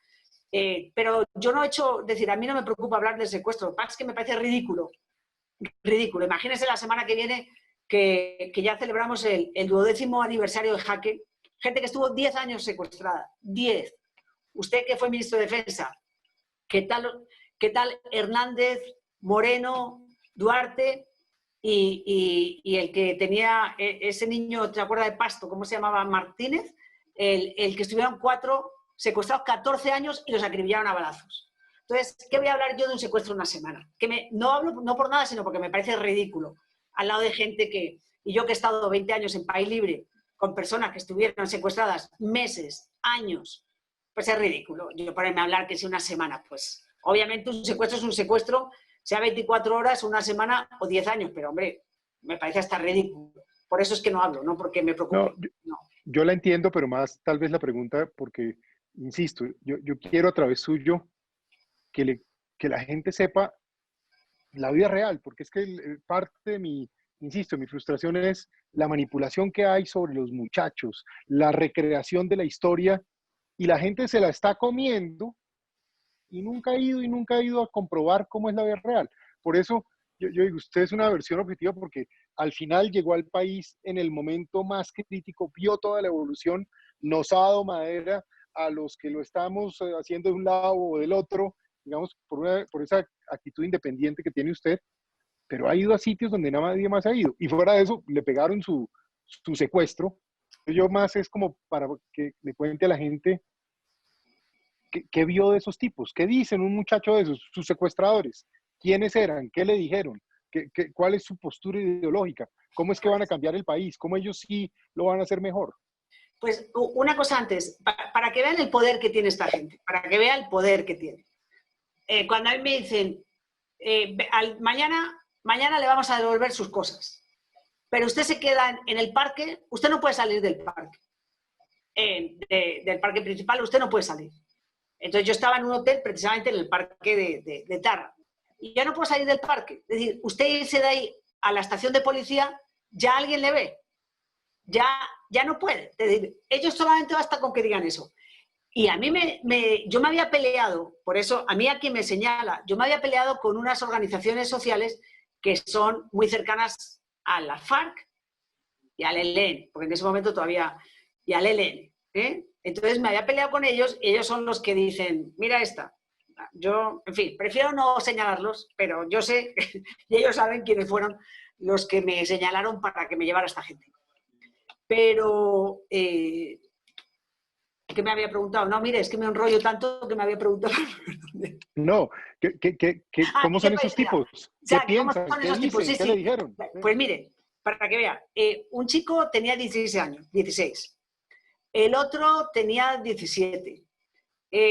Pero yo no he hecho, decir, a mí no me preocupa hablar del secuestro, lo que pasa es que me parece ridículo. Ridículo. Imagínense la semana que viene que ya celebramos el 12º aniversario de Jaque, gente que estuvo 10 años secuestrada, 10. Usted que fue ministro de Defensa, ¿qué tal Hernández, Moreno, Duarte y el que tenía ese niño, ¿te acuerdas de Pasto? ¿Cómo se llamaba? Martínez, el que estuvieron 4 secuestrados 14 años y los acribillaron a balazos. Entonces, ¿qué voy a hablar yo de un secuestro una semana? No hablo no por nada, sino porque me parece ridículo. Al lado de gente y yo que he estado 20 años en País Libre, con personas que estuvieron secuestradas meses, años, pues es ridículo. Yo ponerme a hablar que si una semana, pues obviamente un secuestro es un secuestro, sea 24 horas, una semana o 10 años, pero hombre, me parece hasta ridículo. Por eso es que no hablo, no porque me preocupe. No, yo la entiendo, pero más tal vez la pregunta, porque, insisto, yo quiero a través suyo que la gente sepa la vida real, porque es que parte de mi frustración es la manipulación que hay sobre los muchachos, la recreación de la historia, y la gente se la está comiendo y nunca ha ido a comprobar cómo es la vida real. Por eso yo digo, usted es una versión objetiva porque al final llegó al país en el momento más crítico, vio toda la evolución, nos ha dado madera a los que lo estamos haciendo de un lado o del otro, digamos, por esa actitud independiente que tiene usted, pero ha ido a sitios donde nadie más ha ido. Y fuera de eso, le pegaron su secuestro. Yo más es como para que le cuente a la gente qué vio de esos tipos, qué dicen un muchacho de esos, sus secuestradores, quiénes eran, qué le dijeron, cuál es su postura ideológica, cómo es que van a cambiar el país, cómo ellos sí lo van a hacer mejor. Pues una cosa antes, para que vean el poder que tiene esta gente, para que vean el poder que tiene. Cuando a mí me dicen, mañana le vamos a devolver sus cosas, pero usted se queda en el parque, usted no puede salir del parque, del parque principal, usted no puede salir. Entonces yo estaba en un hotel precisamente en el parque de Tarra, y ya no puedo salir del parque. Es decir, usted irse de ahí a la estación de policía, ya alguien le ve, ya no puede. Es decir, ellos solamente basta con que digan eso. Y a mí yo me había peleado, por eso a mí a quien me señala, yo me había peleado con unas organizaciones sociales que son muy cercanas a la FARC y al ELN, porque en ese momento todavía, y al ELN. Entonces me había peleado con ellos y ellos son los que dicen, mira esta. Yo, en fin, prefiero no señalarlos, pero yo sé y ellos saben quiénes fueron los que me señalaron para que me llevara esta gente. Pero... ¿qué me había preguntado? No, mire, es que me enrollo tanto que me había preguntado. No, ¿cómo son esos tipos? O sea, ¿Qué piensan? ¿cómo son ¿Qué esos tipos? dicen? Sí, ¿Qué sí. le dijeron? Pues mire, para que vea, un chico tenía 16 años, 16. El otro tenía 17.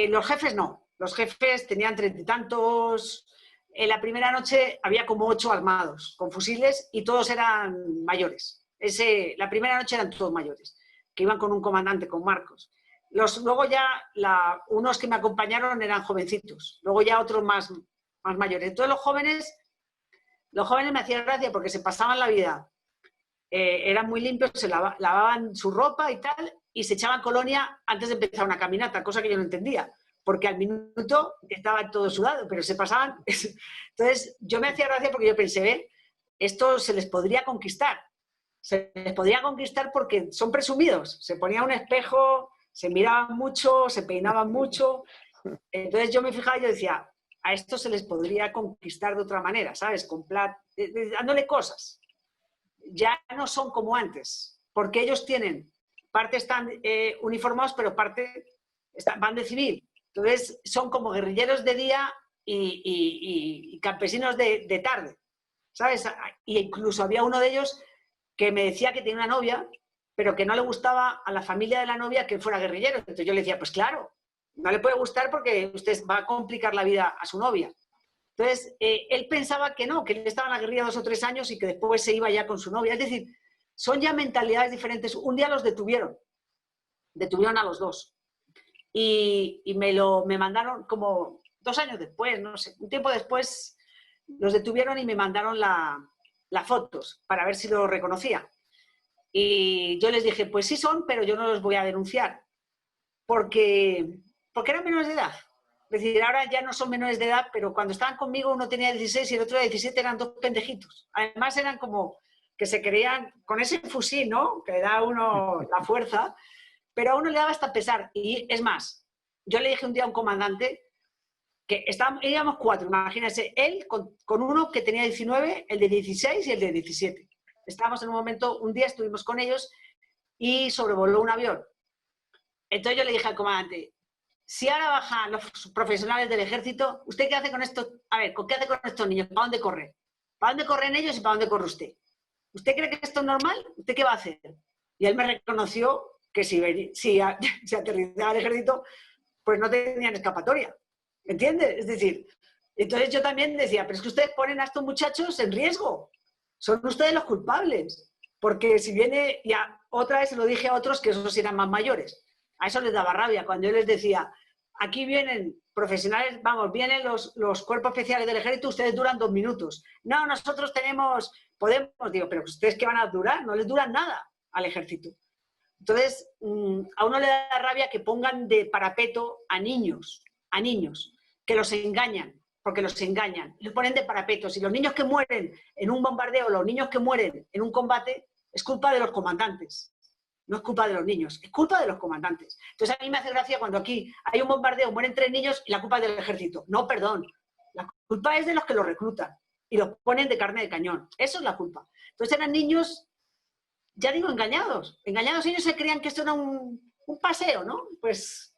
Los jefes no, los jefes tenían 30 y tantos. En la primera noche había como 8 armados con fusiles y todos eran mayores. La primera noche eran todos mayores, que iban con un comandante, con Marcos. Luego ya unos que me acompañaron eran jovencitos, luego ya otros más mayores. Entonces los jóvenes me hacían gracia porque se pasaban la vida, eran muy limpios, se lavaban su ropa y tal, y se echaban colonia antes de empezar una caminata, cosa que yo no entendía, porque al minuto estaba todo sudado, pero se pasaban. Entonces yo me hacía gracia porque yo pensé, esto se les podría conquistar. Se les podría conquistar porque son presumidos. Se ponía un espejo, se miraban mucho, se peinaban mucho. Entonces yo me fijaba y yo decía, a esto se les podría conquistar de otra manera, ¿sabes? Dándole cosas. Ya no son como antes, porque ellos tienen, parte están uniformados, pero parte van de civil. Entonces son como guerrilleros de día y campesinos de tarde, ¿sabes? Y incluso había uno de ellos que me decía que tenía una novia, pero que no le gustaba a la familia de la novia que fuera guerrillero. Entonces yo le decía, pues claro, no le puede gustar porque usted va a complicar la vida a su novia. Entonces, él pensaba que no, que él estaba en la guerrilla 2 o 3 años y que después se iba ya con su novia. Es decir, son ya mentalidades diferentes. Un día los detuvieron a los dos. Y me mandaron como 2 años después, no sé, un tiempo después, los detuvieron y me mandaron las fotos para ver si lo reconocía. Y yo les dije, pues sí son, pero yo no los voy a denunciar, porque eran menores de edad. Es decir, ahora ya no son menores de edad, pero cuando estaban conmigo uno tenía 16 y el otro de 17, eran 2 pendejitos. Además eran como que se creían con ese fusil, ¿no? Que da a uno la fuerza, pero a uno le daba hasta pesar. Y es más, yo le dije un día a un comandante que íbamos 4, imagínense, él con uno que tenía 19, el de 16 y el de 17. Estábamos en un momento, un día estuvimos con ellos y sobrevoló un avión. Entonces yo le dije al comandante, si ahora bajan los profesionales del ejército, ¿usted qué hace con esto? A ver, ¿qué hace con estos niños? ¿Para dónde corre? ¿Para dónde corren ellos y para dónde corre usted? ¿Usted cree que esto es normal? ¿Usted qué va a hacer? Y él me reconoció que si aterrizaba el ejército, pues no tenían escapatoria. ¿Entiendes? Es decir, entonces yo también decía, pero es que ustedes ponen a estos muchachos en riesgo. Son ustedes los culpables. Porque si viene, ya otra vez se lo dije a otros que esos eran más mayores. A eso les daba rabia cuando yo les decía, aquí vienen profesionales, vamos, vienen los cuerpos especiales del ejército, ustedes duran 2 minutos. No, nosotros podemos, digo, pero ustedes ¿qué van a durar? No les duran nada al ejército. Entonces, a uno le da rabia que pongan de parapeto a niños, que los engañan, porque los engañan, los ponen de parapeto. Si los niños que mueren en un bombardeo, los niños que mueren en un combate, es culpa de los comandantes. No es culpa de los niños, es culpa de los comandantes. Entonces a mí me hace gracia cuando aquí hay un bombardeo, mueren 3 niños y la culpa es del ejército. No, perdón. La culpa es de los que los reclutan y los ponen de carne de cañón. Eso es la culpa. Entonces eran niños, ya digo, engañados. Engañados, ellos se creían que esto era un paseo, ¿no? Pues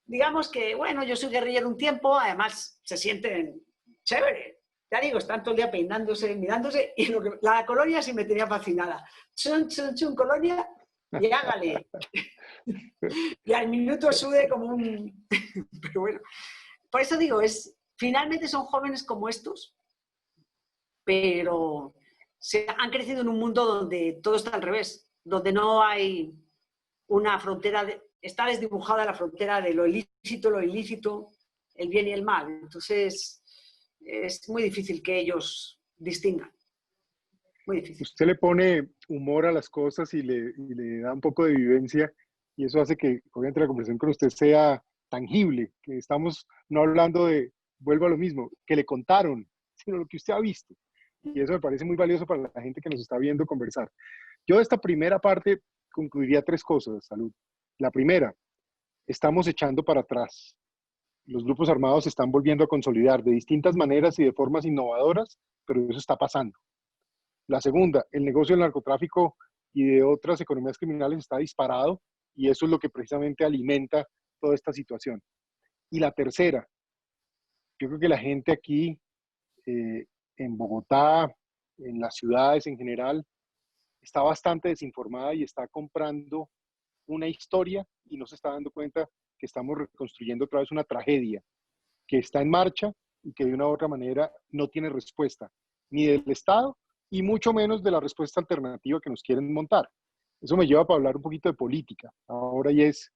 digamos que, bueno, yo soy guerrillero un tiempo, además se sienten chévere. Ya digo, están todo el día peinándose, mirándose, y la colonia sí me tenía fascinada. Chun, chun, chun, colonia, y hágale. Y al minuto sude como un... Pero bueno, por eso digo, finalmente son jóvenes como estos, pero han crecido en un mundo donde todo está al revés, donde no hay una frontera, está desdibujada la frontera de lo ilícito, el bien y el mal. Entonces, es muy difícil que ellos distingan. Muy difícil. Usted le pone humor a las cosas y le da un poco de vivencia y eso hace que, obviamente, la conversación con usted sea tangible, que estamos no hablando de, vuelvo a lo mismo, que le contaron, sino lo que usted ha visto. Y eso me parece muy valioso para la gente que nos está viendo conversar. Yo de esta primera parte concluiría 3 cosas, Salud. La primera, estamos echando para atrás. Los grupos armados se están volviendo a consolidar de distintas maneras y de formas innovadoras, pero eso está pasando. La segunda, el negocio del narcotráfico y de otras economías criminales está disparado y eso es lo que precisamente alimenta toda esta situación. Y la tercera, yo creo que la gente aquí en Bogotá, en las ciudades en general, está bastante desinformada y está comprando una historia y no se está dando cuenta que estamos reconstruyendo otra vez una tragedia que está en marcha y que de una u otra manera no tiene respuesta, ni del Estado y mucho menos de la respuesta alternativa que nos quieren montar. Eso me lleva para hablar un poquito de política. Ahora y es,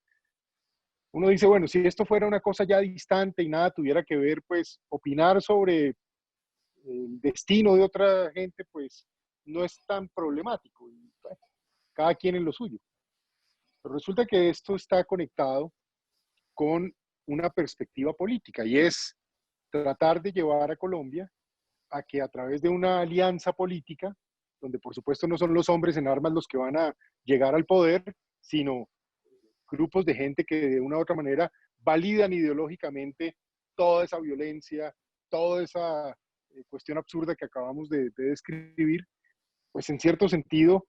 uno dice, bueno, si esto fuera una cosa ya distante y nada tuviera que ver, pues opinar sobre el destino de otra gente, pues no es tan problemático. Y, bueno, cada quien en lo suyo. Pero resulta que esto está conectado con una perspectiva política y es tratar de llevar a Colombia a que a través de una alianza política, donde por supuesto no son los hombres en armas los que van a llegar al poder, sino grupos de gente que de una u otra manera validan ideológicamente toda esa violencia, toda esa cuestión absurda que acabamos de describir, pues en cierto sentido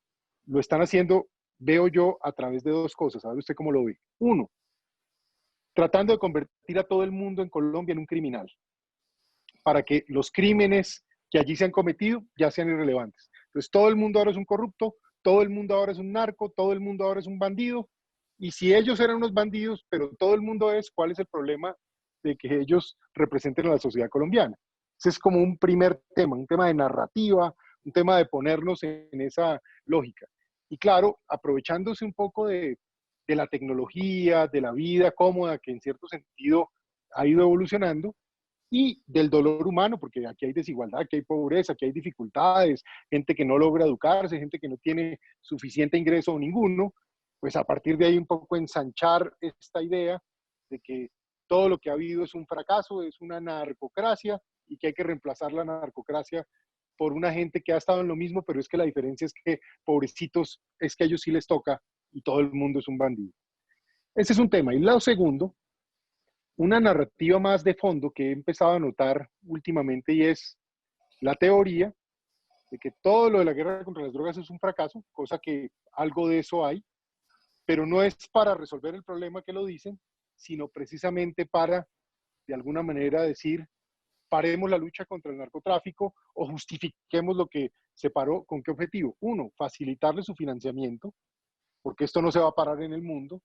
lo están haciendo, veo yo, a través de dos cosas. ¿Sabe usted cómo lo ve? Uno, tratando de convertir a todo el mundo en Colombia en un criminal, para que los crímenes que allí se han cometido ya sean irrelevantes. Entonces todo el mundo ahora es un corrupto, todo el mundo ahora es un narco, todo el mundo ahora es un bandido, y si ellos eran unos bandidos, pero todo el mundo es, ¿cuál es el problema de que ellos representen a la sociedad colombiana? Ese es como un primer tema, un tema de narrativa, un tema de ponernos en esa lógica. Y claro, aprovechándose un poco de la tecnología, de la vida cómoda que en cierto sentido ha ido evolucionando, y del dolor humano, porque aquí hay desigualdad, aquí hay pobreza, aquí hay dificultades, gente que no logra educarse, gente que no tiene suficiente ingreso o ninguno, pues a partir de ahí un poco ensanchar esta idea de que todo lo que ha habido es un fracaso, es una narcocracia y que hay que reemplazar la narcocracia por una gente que ha estado en lo mismo, pero es que la diferencia es que, pobrecitos, es que a ellos sí les toca y todo el mundo es un bandido. Ese es un tema. Y lo segundo, una narrativa más de fondo que he empezado a notar últimamente y es la teoría de que todo lo de la guerra contra las drogas es un fracaso, cosa que algo de eso hay, pero no es para resolver el problema que lo dicen, sino precisamente para, de alguna manera, decir, paremos la lucha contra el narcotráfico o justifiquemos lo que se paró. ¿Con qué objetivo? Uno, facilitarle su financiamiento, porque esto no se va a parar en el mundo.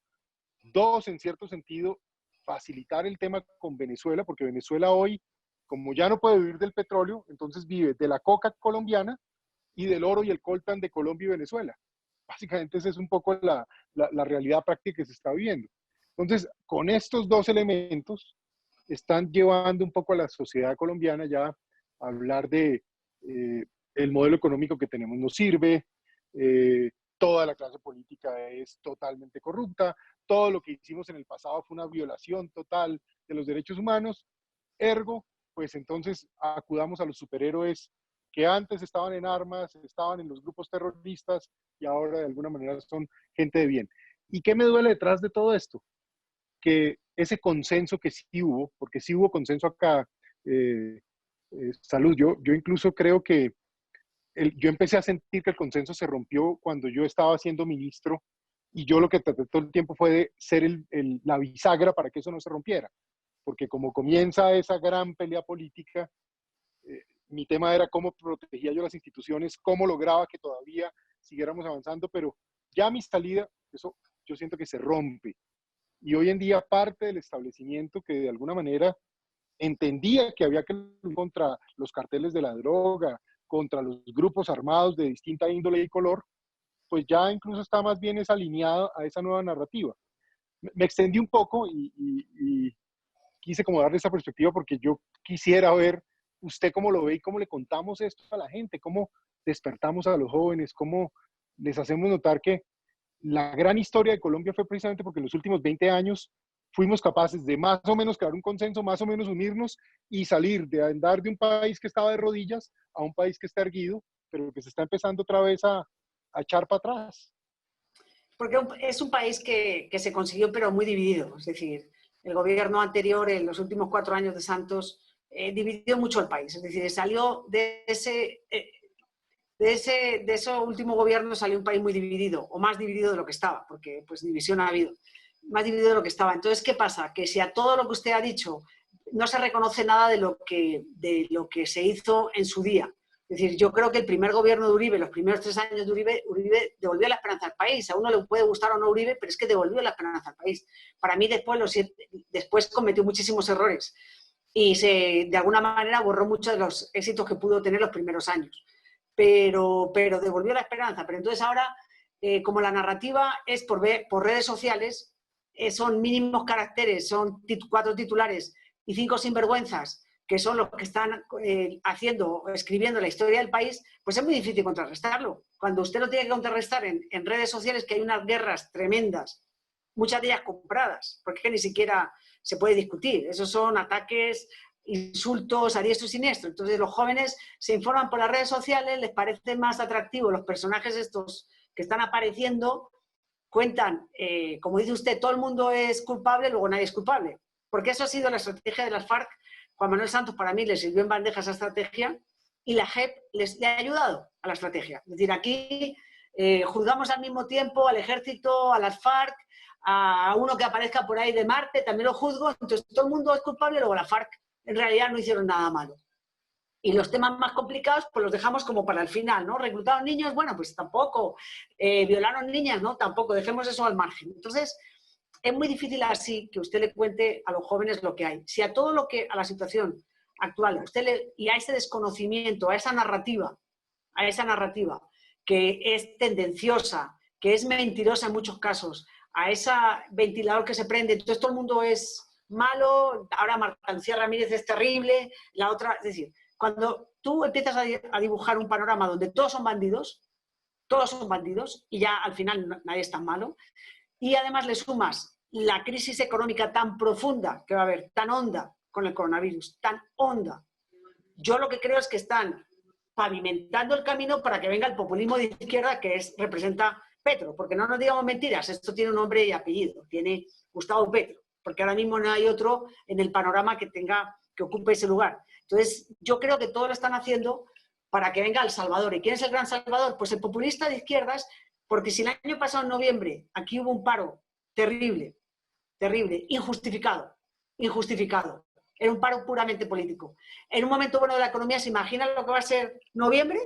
Dos, en cierto sentido, facilitar el tema con Venezuela, porque Venezuela hoy, como ya no puede vivir del petróleo, entonces vive de la coca colombiana y del oro y el coltan de Colombia y Venezuela. Básicamente esa es un poco la realidad práctica que se está viviendo. Entonces, con estos dos elementos, están llevando un poco a la sociedad colombiana ya a hablar de el modelo económico que tenemos no sirve, toda la clase política es totalmente corrupta, todo lo que hicimos en el pasado fue una violación total de los derechos humanos, ergo, pues entonces acudamos a los superhéroes que antes estaban en armas, estaban en los grupos terroristas y ahora de alguna manera son gente de bien. ¿Y qué me duele detrás de todo esto? Que ese consenso que sí hubo, porque sí hubo consenso acá, Salud, yo incluso creo que yo empecé a sentir que el consenso se rompió cuando yo estaba siendo ministro y yo lo que traté todo el tiempo fue de ser la bisagra para que eso no se rompiera, porque como comienza esa gran pelea política, mi tema era cómo protegía yo las instituciones, cómo lograba que todavía siguiéramos avanzando, pero ya a mi salida, eso yo siento que se rompe. Y hoy en día parte del establecimiento que de alguna manera entendía que había que luchar contra los carteles de la droga, contra los grupos armados de distinta índole y color, pues ya incluso está más bien alineado a esa nueva narrativa. Me extendí un poco y quise como darle esa perspectiva porque yo quisiera ver usted cómo lo ve y cómo le contamos esto a la gente, cómo despertamos a los jóvenes, cómo les hacemos notar que la gran historia de Colombia fue precisamente porque en los últimos 20 años fuimos capaces de más o menos crear un consenso, más o menos unirnos y salir de andar de un país que estaba de rodillas a un país que está erguido, pero que se está empezando otra vez a echar para atrás. Porque es un país que se consiguió, pero muy dividido. Es decir, el gobierno anterior, en los últimos 4 años de Santos, dividió mucho el país. Es decir, salió de ese último gobierno, salió un país muy dividido, o más dividido de lo que estaba, porque pues división ha habido, más dividido de lo que estaba. Entonces, ¿qué pasa? Que si a todo lo que usted ha dicho no se reconoce nada de lo que se hizo en su día, Es decir, yo creo que el primer gobierno de Uribe, los primeros 3 años de Uribe, Uribe devolvió la esperanza al país. A uno le puede gustar o no Uribe, pero es que devolvió la esperanza al país. Para mí después cometió muchísimos errores y de alguna manera borró muchos de los éxitos que pudo tener los primeros años. Pero devolvió la esperanza. Pero entonces ahora, como la narrativa es por redes sociales, son mínimos caracteres, son 4 titulares y 5 sinvergüenzas, que son los que están escribiendo la historia del país, pues es muy difícil contrarrestarlo. Cuando usted lo tiene que contrarrestar en redes sociales, que hay unas guerras tremendas, muchas de ellas compradas, porque es que ni siquiera se puede discutir. Esos son ataques, insultos a diestro y siniestro. Entonces los jóvenes se informan por las redes sociales, les parecen más atractivos los personajes estos que están apareciendo, cuentan, como dice usted, todo el mundo es culpable, luego nadie es culpable. Porque eso ha sido la estrategia de las FARC. Juan Manuel Santos para mí le sirvió en bandeja esa estrategia y la JEP le ha ayudado a la estrategia. Es decir, aquí juzgamos al mismo tiempo al ejército, a las FARC, a uno que aparezca por ahí de Marte, también lo juzgo, entonces todo el mundo es culpable, luego la FARC en realidad no hicieron nada malo. Y los temas más complicados pues los dejamos como para el final, ¿no? ¿Reclutaron niños? Bueno, pues tampoco. ¿Violaron niñas? No, tampoco. Dejemos eso al margen. Entonces, es muy difícil así que usted le cuente a los jóvenes lo que hay. Si a todo lo que, a la situación actual, y a ese desconocimiento, a esa narrativa que es tendenciosa, que es mentirosa en muchos casos, a ese ventilador que se prende, entonces todo el mundo es malo, ahora Marta Lucía Ramírez es terrible, la otra, es decir, cuando tú empiezas a dibujar un panorama donde todos son bandidos, y ya al final nadie es tan malo, y además le sumas la crisis económica tan profunda que va a haber, tan honda con el coronavirus, tan honda. Yo lo que creo es que están pavimentando el camino para que venga el populismo de izquierda representa Petro, porque no nos digamos mentiras, esto tiene un nombre y apellido, tiene Gustavo Petro, porque ahora mismo no hay otro en el panorama que ocupe ese lugar. Entonces, yo creo que todo lo están haciendo para que venga el Salvador. ¿Y quién es el gran Salvador? Pues el populista de izquierdas, porque si el año pasado, en noviembre, aquí hubo un paro terrible, injustificado. Era un paro puramente político. En un momento bueno de la economía, ¿se imagina lo que va a ser noviembre?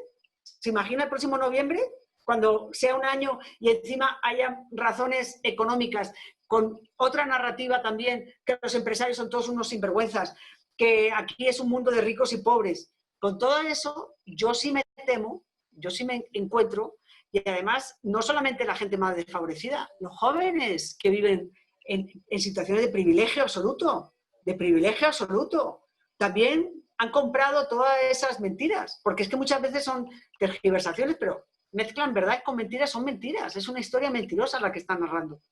¿Se imagina el próximo noviembre? Cuando sea un año y encima haya razones económicas, con otra narrativa también, que los empresarios son todos unos sinvergüenzas, que aquí es un mundo de ricos y pobres. Con todo eso, yo sí me temo, yo sí me encuentro, y además, no solamente la gente más desfavorecida, los jóvenes que viven en situaciones de privilegio absoluto, también han comprado todas esas mentiras, porque es que muchas veces son tergiversaciones, pero mezclan verdad con mentiras, son mentiras, es una historia mentirosa la que están narrando.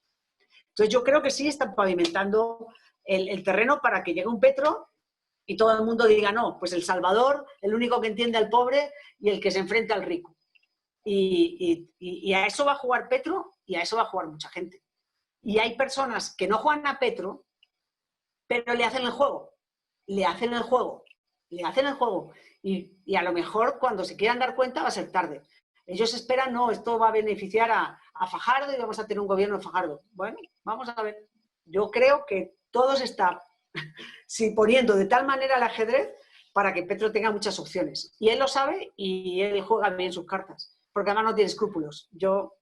Entonces yo creo que sí están pavimentando el terreno para que llegue un Petro y todo el mundo diga, no, pues el Salvador, el único que entiende al pobre y el que se enfrenta al rico. Y a eso va a jugar Petro y a eso va a jugar mucha gente. Y hay personas que no juegan a Petro, pero le hacen el juego. Y a lo mejor cuando se quieran dar cuenta va a ser tarde. Ellos esperan, no, esto va a beneficiar a Fajardo y vamos a tener un gobierno de Fajardo. Bueno, vamos a ver. Yo creo que todo se está poniendo de tal manera el ajedrez para que Petro tenga muchas opciones. Y él lo sabe y él juega bien sus cartas, porque además no tiene escrúpulos. Yo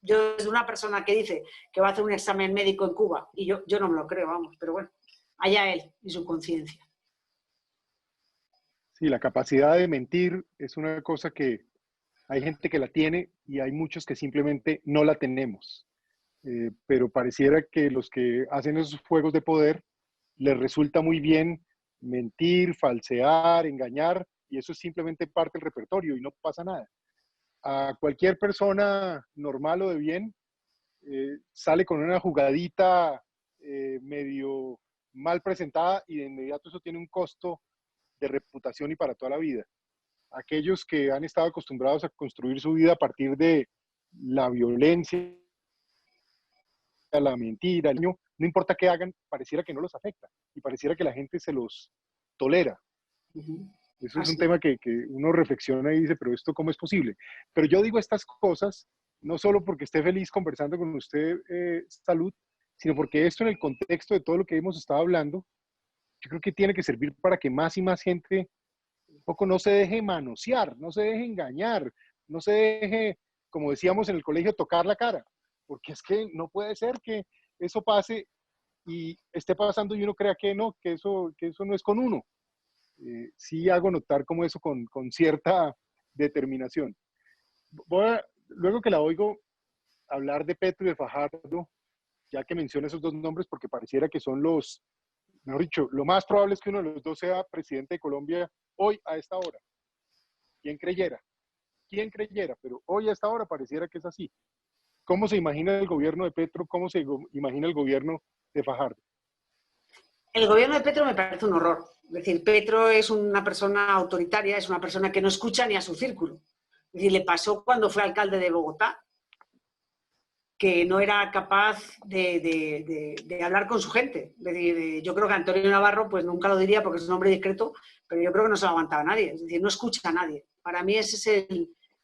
desde una persona que dice que va a hacer un examen médico en Cuba, y yo no me lo creo, vamos, pero bueno, allá él y su conciencia. Sí, la capacidad de mentir es una cosa que hay gente que la tiene y hay muchos que simplemente no la tenemos. Pero pareciera que los que hacen esos juegos de poder les resulta muy bien mentir, falsear, engañar, y eso es simplemente parte del repertorio y no pasa nada. A cualquier persona normal o de bien sale con una jugadita medio mal presentada y de inmediato eso tiene un costo de reputación y para toda la vida. Aquellos que han estado acostumbrados a construir su vida a partir de la violencia, la mentira, el niño, no importa qué hagan, pareciera que no los afecta y pareciera que la gente se los tolera. Eso es un tema que uno reflexiona y dice, pero ¿esto cómo es posible? Pero yo digo estas cosas no solo porque esté feliz conversando con usted, Salud, sino porque esto en el contexto de todo lo que hemos estado hablando, yo creo que tiene que servir para que más y más gente poco no se deje manosear, no se deje engañar, no se deje, como decíamos en el colegio, tocar la cara, porque es que no puede ser que eso pase y esté pasando y uno crea que no, que eso no es con uno. Sí hago notar como eso con cierta determinación. Luego que la oigo hablar de Petro y de Fajardo, ya que menciona esos dos nombres, porque pareciera que son los, mejor dicho, lo más probable es que uno de los dos sea presidente de Colombia hoy a esta hora. ¿Quién creyera? ¿Quién creyera? Pero hoy a esta hora pareciera que es así. ¿Cómo se imagina el gobierno de Petro? ¿Cómo se imagina el gobierno de Fajardo? El gobierno de Petro me parece un horror. Es decir, Petro es una persona autoritaria, es una persona que no escucha ni a su círculo. Es decir, le pasó cuando fue alcalde de Bogotá, que no era capaz de hablar con su gente. Es decir, yo creo que Antonio Navarro, pues nunca lo diría porque es un hombre discreto, pero yo creo que no se lo aguantaba nadie. Es decir, no escucha a nadie. Para mí ese es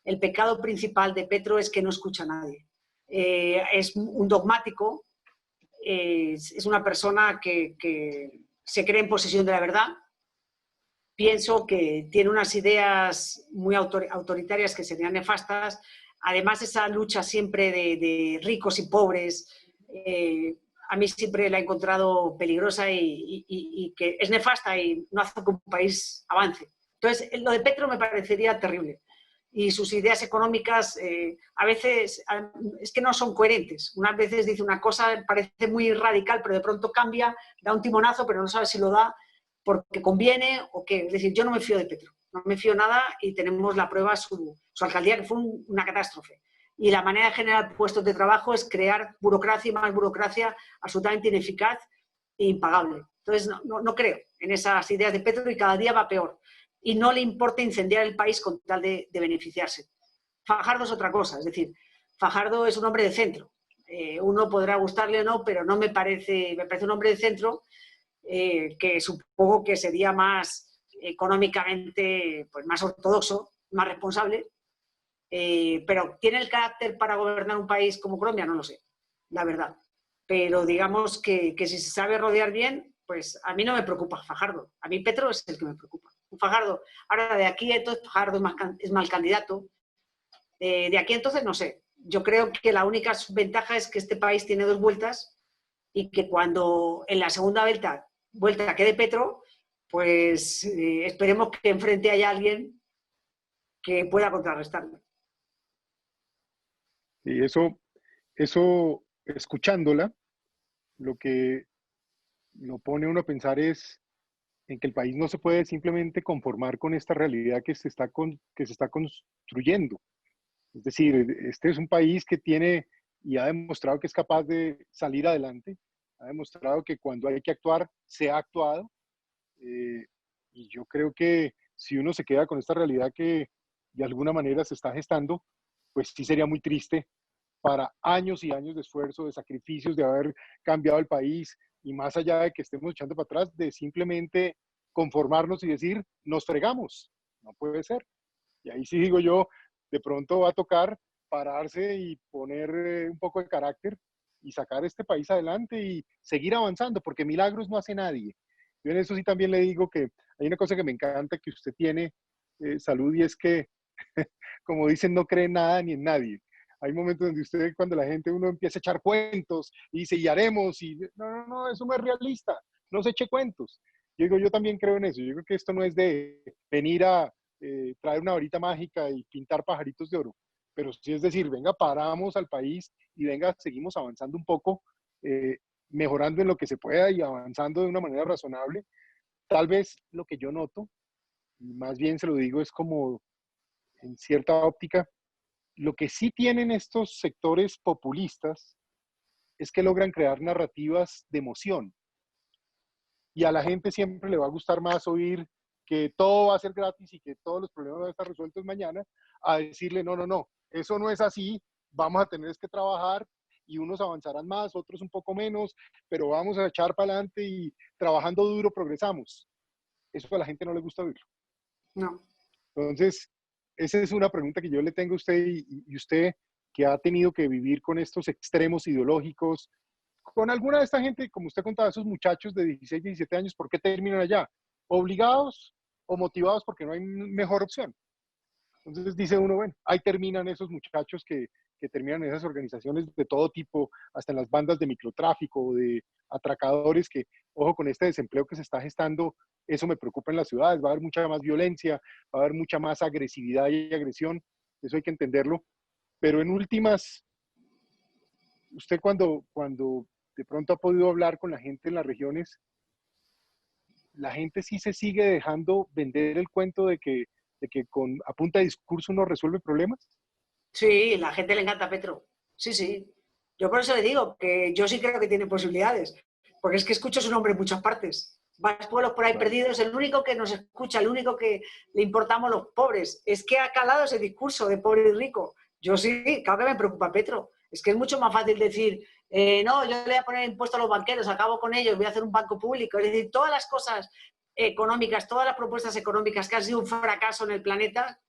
el pecado principal de Petro, es que no escucha a nadie. Es un dogmático, es una persona que se cree en posesión de la verdad. Pienso que tiene unas ideas muy autoritarias que serían nefastas. Además, esa lucha siempre de ricos y pobres, a mí siempre la he encontrado peligrosa y que es nefasta y no hace que un país avance. Entonces, lo de Petro me parecería terrible. Y sus ideas económicas a veces es que no son coherentes. Unas veces dice una cosa, parece muy radical, pero de pronto cambia, da un timonazo, pero no sabe si lo da porque conviene o qué. Es decir, yo no me fío de Petro, no me fío nada y tenemos la prueba, su alcaldía, que fue una catástrofe. Y la manera de generar puestos de trabajo es crear burocracia y más burocracia absolutamente ineficaz e impagable. Entonces, no creo en esas ideas de Petro y cada día va peor. Y no le importa incendiar el país con tal de beneficiarse. Fajardo es otra cosa, es decir, Fajardo es un hombre de centro. Uno podrá gustarle o no, pero no me parece un hombre de centro, que supongo que sería más económicamente, pues más ortodoxo, más responsable, pero ¿tiene el carácter para gobernar un país como Colombia? No lo sé, la verdad. Pero digamos que si se sabe rodear bien, pues a mí no me preocupa Fajardo. A mí Petro es el que me preocupa. Fajardo, ahora de aquí entonces Fajardo es mal candidato. De aquí entonces no sé. Yo creo que la única ventaja es que este país tiene dos vueltas y que cuando en la segunda vuelta quede Petro, pues esperemos que enfrente haya alguien que pueda contrarrestarlo. Y eso escuchándola, lo que lo pone uno a pensar es en que el país no se puede simplemente conformar con esta realidad que se está construyendo. Es decir, este es un país que tiene y ha demostrado que es capaz de salir adelante, ha demostrado que cuando hay que actuar, se ha actuado. eh, y yo creo que si uno se queda con esta realidad que de alguna manera se está gestando, pues sí sería muy triste para años y años de esfuerzo, de sacrificios, de haber cambiado el país y más allá de que estemos echando para atrás, de simplemente conformarnos y decir, nos fregamos. No puede ser. Y ahí sí digo yo, de pronto va a tocar pararse y poner un poco de carácter y sacar este país adelante y seguir avanzando, porque milagros no hace nadie. Yo en eso sí también le digo que hay una cosa que me encanta que usted tiene, Salud, y es que, como dicen, no cree en nada ni en nadie. Hay momentos donde usted, cuando la gente, uno empieza a echar cuentos y dice, y haremos, y no, eso no es realista, no se eche cuentos. Yo digo, yo también creo en eso. Yo creo que esto no es de venir a traer una varita mágica y pintar pajaritos de oro, pero sí es decir, venga, paramos al país y venga, seguimos avanzando un poco, eh, mejorando en lo que se pueda y avanzando de una manera razonable. Tal vez lo que yo noto, y más bien se lo digo, es como en cierta óptica, lo que sí tienen estos sectores populistas es que logran crear narrativas de emoción. Y a la gente siempre le va a gustar más oír que todo va a ser gratis y que todos los problemas van a estar resueltos mañana, a decirle, no, eso no es así, vamos a tener que trabajar y unos avanzarán más, otros un poco menos, pero vamos a echar para adelante y trabajando duro progresamos. Eso a la gente no le gusta oírlo. No. Entonces, esa es una pregunta que yo le tengo a usted y usted que ha tenido que vivir con estos extremos ideológicos, con alguna de esta gente, como usted contaba, esos muchachos de 16, 17 años, ¿por qué terminan allá? ¿Obligados o motivados porque no hay mejor opción. Entonces dice uno, bueno, ahí terminan esos muchachos que terminan en esas organizaciones de todo tipo, hasta en las bandas de microtráfico, de atracadores, que, ojo, con este desempleo que se está gestando, eso me preocupa en las ciudades, va a haber mucha más violencia, va a haber mucha más agresividad y agresión, eso hay que entenderlo, pero en últimas, usted cuando de pronto ha podido hablar con la gente en las regiones, la gente sí se sigue dejando vender el cuento de que a punta de discurso uno resuelve problemas. Sí, la gente le encanta a Petro. Sí, sí. Yo por eso le digo que yo sí creo que tiene posibilidades, porque es que escucho su nombre en muchas partes. Más pueblos por ahí Vale. perdidos, el único que nos escucha, el único que le importamos los pobres. Es que ha calado ese discurso de pobre y rico. Yo sí, claro que me preocupa Petro. Es que es mucho más fácil decir, no, yo le voy a poner impuesto a los banqueros, acabo con ellos, voy a hacer un banco público. Es decir, todas las cosas económicas, todas las propuestas económicas que han sido un fracaso en el planeta,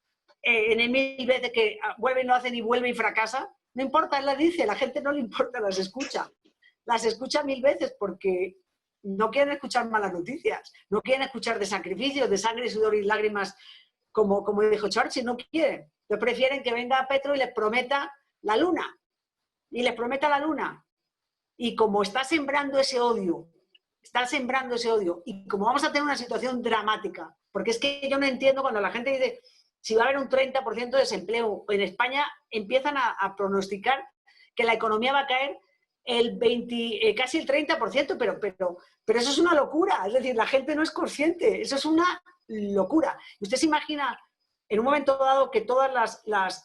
en mil veces que vuelve y no hacen y vuelve y fracasa, no importa, él las dice, la gente no le importa, las escucha mil veces porque no quieren escuchar malas noticias, no quieren escuchar de sacrificios, de sangre, sudor y lágrimas, como dijo Churchill, no quieren. Entonces prefieren que venga Petro y les prometa la luna, y les prometa la luna. Y como está sembrando ese odio, y como vamos a tener una situación dramática, porque es que yo no entiendo cuando la gente dice, si va a haber un 30% de desempleo, en España empiezan a pronosticar que la economía va a caer casi el 30%, pero eso es una locura, es decir, la gente no es consciente, eso es una locura. ¿Usted se imagina en un momento dado que todos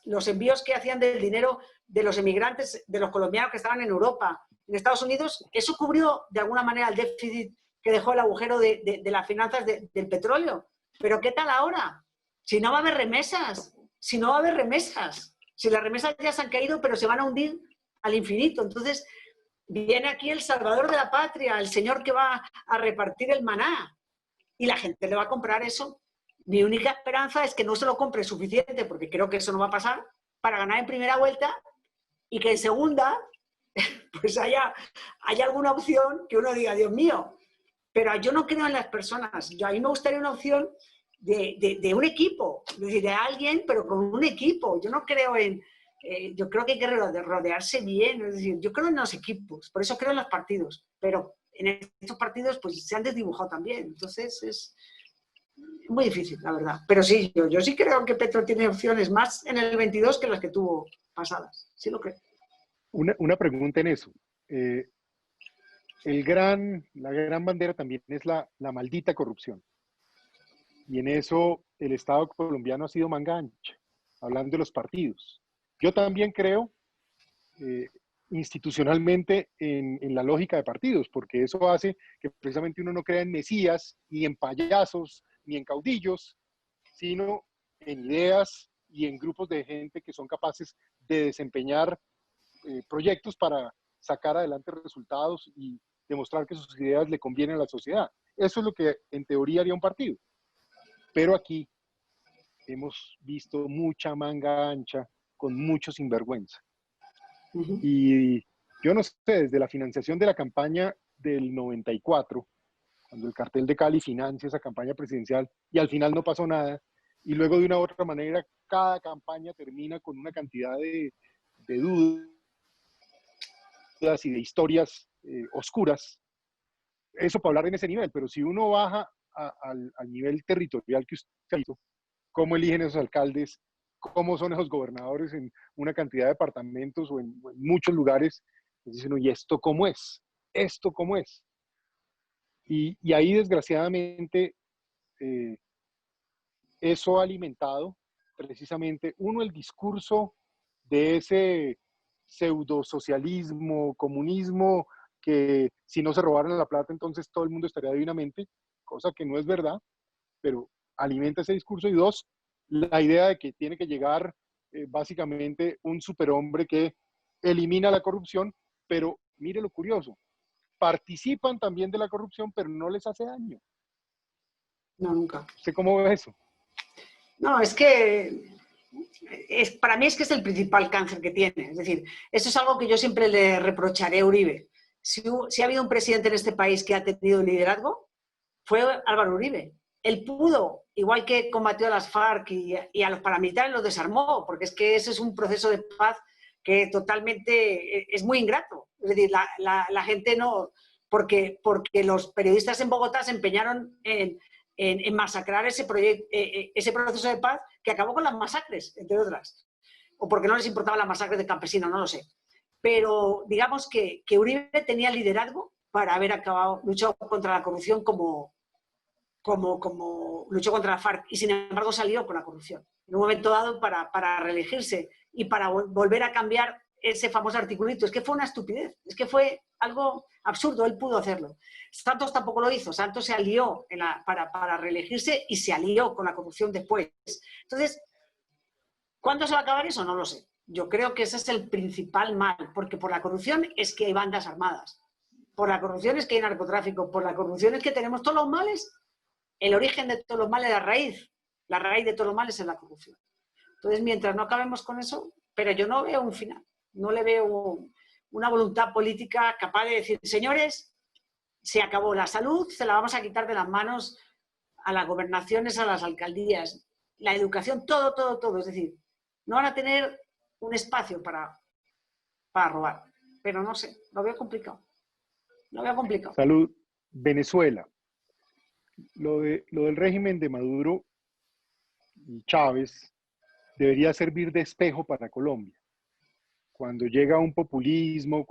los envíos que hacían del dinero de los emigrantes, de los colombianos que estaban en Europa, en Estados Unidos, eso cubrió de alguna manera el déficit que dejó el agujero de las finanzas del petróleo? Pero ¿qué tal ahora? Si no va a haber remesas, si las remesas ya se han caído, pero se van a hundir al infinito. Entonces, viene aquí el salvador de la patria, el señor que va a repartir el maná, y la gente le va a comprar eso. Mi única esperanza es que no se lo compre suficiente, porque creo que eso no va a pasar, para ganar en primera vuelta, y que en segunda, pues haya alguna opción que uno diga, Dios mío, pero yo no creo en las personas. A mí me gustaría una opción de un equipo, es decir, de alguien, pero con un equipo. Yo no creo yo creo que hay que rodearse bien, es decir, yo creo en los equipos, por eso creo en los partidos, pero en estos partidos pues se han desdibujado también, entonces es muy difícil, la verdad. Pero sí, yo sí creo que Petro tiene opciones más en el 22 que las que tuvo pasadas, sí lo creo. Una pregunta en eso. La gran bandera también es la maldita corrupción. Y en eso el Estado colombiano ha sido manga ancha, hablando de los partidos. Yo también creo institucionalmente en la lógica de partidos, porque eso hace que precisamente uno no crea en mesías, ni en payasos, ni en caudillos, sino en ideas y en grupos de gente que son capaces de desempeñar proyectos para sacar adelante resultados y demostrar que sus ideas le convienen a la sociedad. Eso es lo que en teoría haría un partido. Pero aquí hemos visto mucha manga ancha con mucho sinvergüenza. Y yo no sé, desde la financiación de la campaña del 94, cuando el cartel de Cali financia esa campaña presidencial y al final no pasó nada, y luego de una u otra manera cada campaña termina con una cantidad de dudas y de historias oscuras, eso para hablar en ese nivel, pero si uno baja al nivel territorial que usted hizo, cómo eligen esos alcaldes, cómo son esos gobernadores en una cantidad de departamentos o en muchos lugares, pues dicen, ¿y esto cómo es? ¿Esto cómo es? Y ahí, desgraciadamente, eso ha alimentado precisamente, uno, el discurso de ese pseudosocialismo, comunismo, que si no se robaran la plata, entonces todo el mundo estaría divinamente, cosa que no es verdad, pero alimenta ese discurso. Y dos, la idea de que tiene que llegar básicamente un superhombre que elimina la corrupción, pero mire lo curioso, participan también de la corrupción, pero no les hace daño. No, nunca. ¿Usted cómo ve eso? No, es que para mí es que es el principal cáncer que tiene. Es decir, eso es algo que yo siempre le reprocharé a Uribe. Si ha habido un presidente en este país que ha tenido liderazgo, fue Álvaro Uribe. él pudo, igual que combatió a las FARC y a los paramilitares, los desarmó, porque es que ese es un proceso de paz que totalmente es muy ingrato. Es decir, la gente no, porque los periodistas en Bogotá se empeñaron en masacrar ese proceso de paz que acabó con las masacres, entre otras. O porque no les importaba la masacre de campesinos, no lo sé. Pero digamos que Uribe tenía liderazgo para haber acabado, luchado contra la corrupción como luchó contra la FARC y sin embargo salió con la corrupción. En un momento dado para reelegirse y para volver a cambiar ese famoso articulito. Es que fue una estupidez, es que fue algo absurdo, él pudo hacerlo. Santos tampoco lo hizo, Santos se alió para reelegirse y se alió con la corrupción después. Entonces, ¿cuándo se va a acabar eso? No lo sé. Yo creo que ese es el principal mal, porque por la corrupción es que hay bandas armadas, por la corrupción es que hay narcotráfico, por la corrupción es que tenemos todos los males. El origen de todos los males, la raíz de todos los males es la corrupción. Entonces, mientras no acabemos con eso, pero yo no veo un final, no le veo una voluntad política capaz de decir, señores, se acabó la salud, se la vamos a quitar de las manos a las gobernaciones, a las alcaldías, la educación, todo, todo, todo. Es decir, no van a tener un espacio para robar. Pero no sé, lo veo complicado. Lo veo complicado. Salud. Venezuela. Lo del régimen de Maduro y Chávez debería servir de espejo para Colombia. Cuando llega un populismo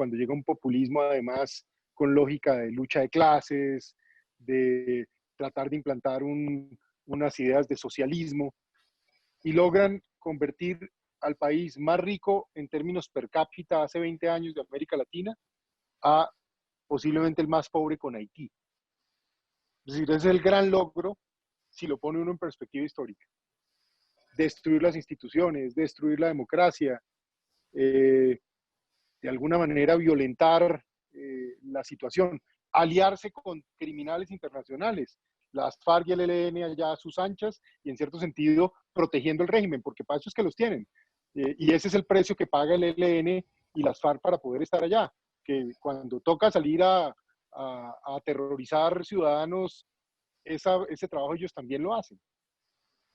además con lógica de lucha de clases, de tratar de implantar unas ideas de socialismo, y logran convertir al país más rico en términos per cápita hace 20 años de América Latina a posiblemente el más pobre con Haití. Es decir, ese es el gran logro si lo pone uno en perspectiva histórica. Destruir las instituciones, destruir la democracia, de alguna manera violentar la situación, aliarse con criminales internacionales, las FARC y el ELN allá a sus anchas y en cierto sentido protegiendo el régimen, porque para eso es que los tienen. Y ese es el precio que paga el ELN y las FARC para poder estar allá, que cuando toca salir a aterrorizar ciudadanos, ese trabajo ellos también lo hacen.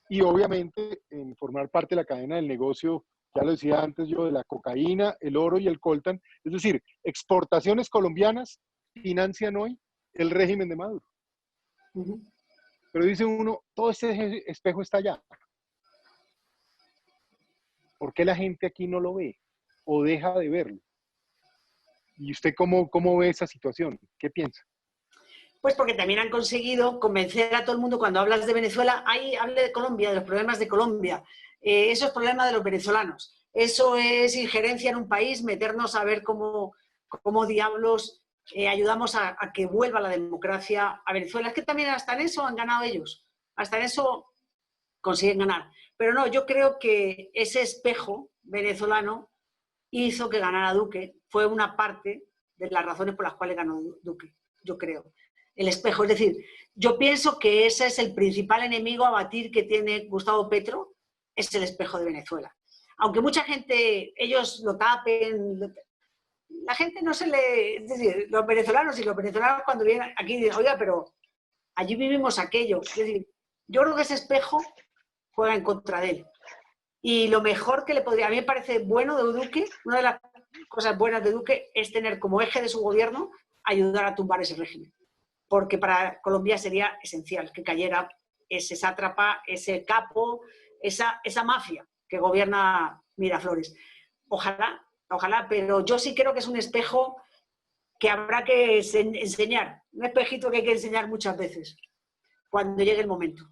Y obviamente en formar parte de la cadena del negocio, ya lo decía antes yo, de la cocaína, el oro y el coltan, es decir, exportaciones colombianas financian hoy el régimen de Maduro. Pero dice uno, todo ese espejo está allá. ¿Por qué la gente aquí no lo ve o deja de verlo? ¿Y usted cómo ve esa situación? ¿Qué piensa? Pues porque también han conseguido convencer a todo el mundo, cuando hablas de Venezuela, ahí hable de Colombia, de los problemas de Colombia. Eso es problema de los venezolanos. Eso es injerencia en un país, meternos a ver cómo diablos ayudamos a que vuelva la democracia a Venezuela. Es que también hasta en eso han ganado ellos. Hasta en eso consiguen ganar. Pero no, yo creo que ese espejo venezolano hizo que ganara Duque. Fue una parte de las razones por las cuales ganó Duque, yo creo. El espejo. Es decir, yo pienso que ese es el principal enemigo a batir que tiene Gustavo Petro, es el espejo de Venezuela. Aunque mucha gente, ellos lo tapen, la gente no se le... Es decir, los venezolanos cuando vienen aquí dicen, oiga, pero allí vivimos aquello. Es decir, yo creo que ese espejo juega en contra de él. Y lo mejor que le podría... A mí me parece bueno de Duque, una de las cosas buenas de Duque es tener como eje de su gobierno ayudar a tumbar ese régimen. Porque para Colombia sería esencial que cayera ese sátrapa, ese capo, esa mafia que gobierna Miraflores. Ojalá, ojalá, pero yo sí creo que es un espejo que habrá que enseñar, un espejito que hay que enseñar muchas veces, cuando llegue el momento.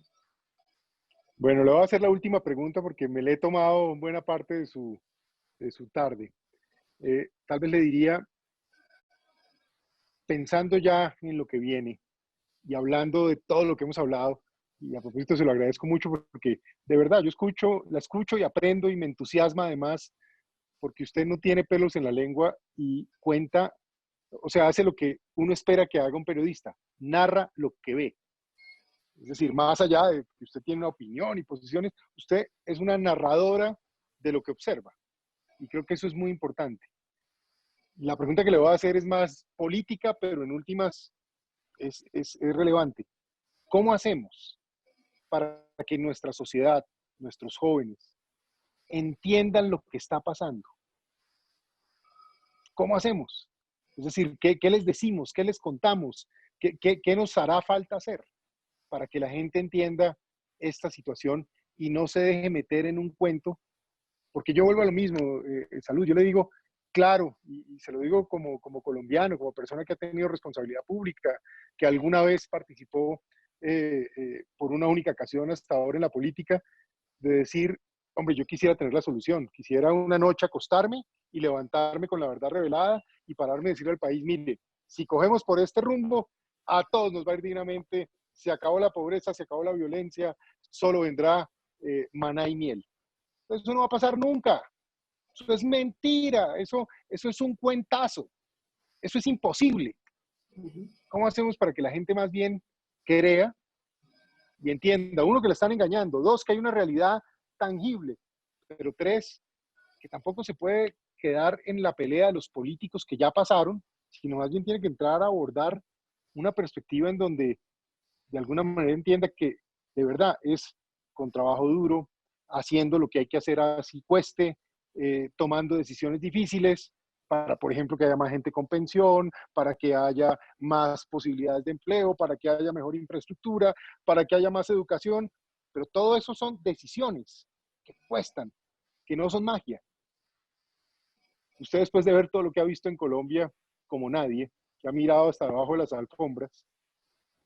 Bueno, le voy a hacer la última pregunta porque me le he tomado buena parte de su tarde. Tal vez le diría, pensando ya en lo que viene y hablando de todo lo que hemos hablado, y a propósito se lo agradezco mucho porque de verdad yo la escucho y aprendo y me entusiasma además porque usted no tiene pelos en la lengua y cuenta, o sea, hace lo que uno espera que haga un periodista, narra lo que ve. Es decir, más allá de que usted tiene una opinión y posiciones, usted es una narradora de lo que observa. Y creo que eso es muy importante. La pregunta que le voy a hacer es más política, pero en últimas es relevante. ¿Cómo hacemos para que nuestra sociedad, nuestros jóvenes, entiendan lo que está pasando? ¿Cómo hacemos? Es decir, ¿qué les decimos? ¿Qué les contamos? ¿Qué nos hará falta hacer para que la gente entienda esta situación y no se deje meter en un cuento? Porque yo vuelvo a lo mismo, Salud, yo le digo, claro, y se lo digo como colombiano, como persona que ha tenido responsabilidad pública, que alguna vez participó por una única ocasión hasta ahora en la política, de decir, hombre, yo quisiera tener la solución, quisiera una noche acostarme y levantarme con la verdad revelada y pararme y decirle al país, mire, si cogemos por este rumbo, a todos nos va a ir dignamente, se acabó la pobreza, se acabó la violencia, solo vendrá maná y miel. Eso no va a pasar nunca. Eso es mentira. Eso es un cuentazo. Eso es imposible. ¿Cómo hacemos para que la gente más bien crea y entienda? Uno, que le están engañando. Dos, que hay una realidad tangible. Pero tres, que tampoco se puede quedar en la pelea de los políticos que ya pasaron, sino más bien tiene que entrar a abordar una perspectiva en donde de alguna manera entienda que de verdad es con trabajo duro, haciendo lo que hay que hacer así cueste, tomando decisiones difíciles para, por ejemplo, que haya más gente con pensión, para que haya más posibilidades de empleo, para que haya mejor infraestructura, para que haya más educación, pero todo eso son decisiones que cuestan, que no son magia. Usted, después de ver todo lo que ha visto en Colombia, como nadie, que ha mirado hasta debajo de las alfombras,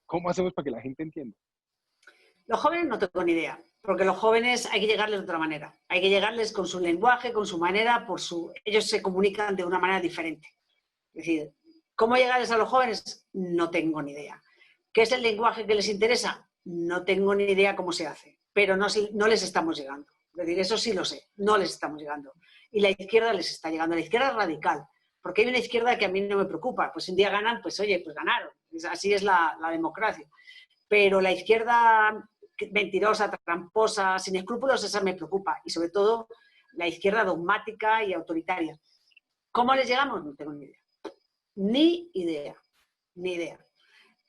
¿cómo hacemos para que la gente entienda? Los jóvenes no tengo ni idea, porque los jóvenes hay que llegarles de otra manera. Hay que llegarles con su lenguaje, con su manera, ellos se comunican de una manera diferente. Es decir, ¿cómo llegarles a los jóvenes? No tengo ni idea. ¿Qué es el lenguaje que les interesa? No tengo ni idea cómo se hace, pero no les estamos llegando. Es decir, eso sí lo sé, no les estamos llegando. Y la izquierda les está llegando, la izquierda radical, porque hay una izquierda que a mí no me preocupa. Pues un día ganan, pues oye, pues ganaron. Así es la democracia. Pero la izquierda mentirosa, tramposa, sin escrúpulos, esa me preocupa. Y sobre todo la izquierda dogmática y autoritaria. ¿Cómo les llegamos? No tengo ni idea. Ni idea. Ni idea.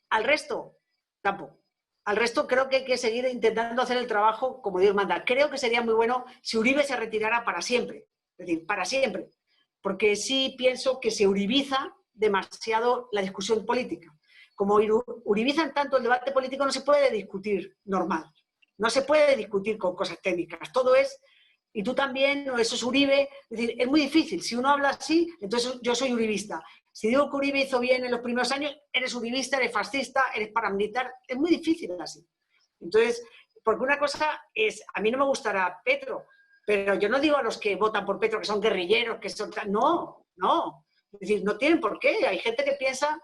Al resto, tampoco. Al resto creo que hay que seguir intentando hacer el trabajo como Dios manda. Creo que sería muy bueno si Uribe se retirara para siempre. Es decir, para siempre. Porque sí pienso que se uribiza demasiado la discusión política. Como uribizan tanto el debate político, no se puede discutir normal. No se puede discutir con cosas técnicas. Todo es, y tú también, o eso es Uribe. Es decir, es muy difícil. Si uno habla así, entonces yo soy uribista. Si digo que Uribe hizo bien en los primeros años, eres uribista, eres fascista, eres paramilitar. Es muy difícil así. Entonces, porque una cosa es, a mí no me gustará Petro, pero yo no digo a los que votan por Petro que son guerrilleros, que son... No, no. Es decir, no tienen por qué. Hay gente que piensa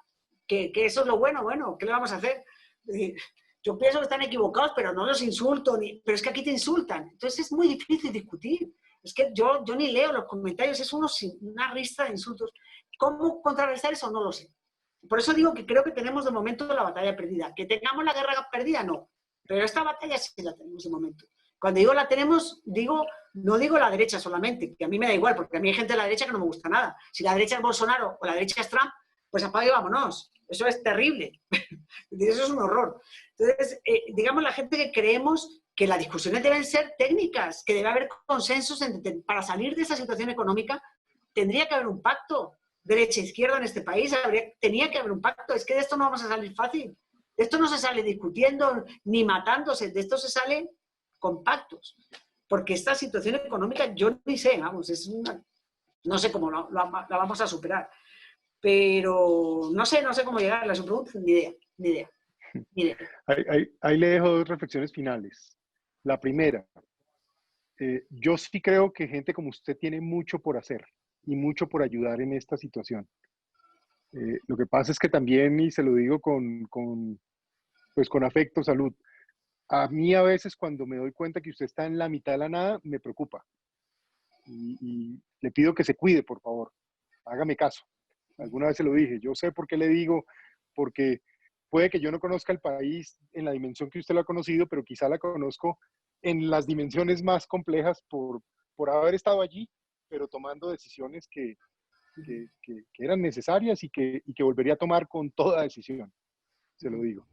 que eso es lo bueno. Bueno, ¿qué le vamos a hacer? Es decir, yo pienso que están equivocados, pero no los insulto, pero es que aquí te insultan. Entonces es muy difícil discutir. Es que yo ni leo los comentarios, es una lista de insultos. ¿Cómo contrarrestar eso? No lo sé. Por eso digo que creo que tenemos de momento la batalla perdida. ¿Que tengamos la guerra perdida? No. Pero esta batalla sí la tenemos de momento. Cuando digo la tenemos, no digo la derecha solamente, que a mí me da igual, porque a mí hay gente de la derecha que no me gusta nada. Si la derecha es Bolsonaro o la derecha es Trump, pues apague y vámonos. Eso es terrible. Eso es un horror. Entonces, digamos, la gente que creemos que las discusiones deben ser técnicas, que debe haber consensos para salir de esa situación económica, tendría que haber un pacto derecha-izquierda en este país, tenía que haber un pacto. Es que de esto no vamos a salir fácil. De esto no se sale discutiendo ni matándose, de esto se sale con pactos. Porque esta situación económica, yo ni sé, vamos, no sé cómo la vamos a superar. Pero no sé cómo llegar a su pregunta, ni idea. Ahí le dejo dos reflexiones finales. La primera, yo sí creo que gente como usted tiene mucho por hacer y mucho por ayudar en esta situación. Lo que pasa es que también, y se lo digo pues con afecto, Salud, a mí a veces cuando me doy cuenta que usted está en la mitad de la nada, me preocupa. Y le pido que se cuide, por favor. Hágame caso. Alguna vez se lo dije. Yo sé por qué le digo, porque puede que yo no conozca el país en la dimensión que usted lo ha conocido, pero quizá la conozco en las dimensiones más complejas por haber estado allí, pero tomando decisiones que eran necesarias y que volvería a tomar con toda decisión, se lo digo.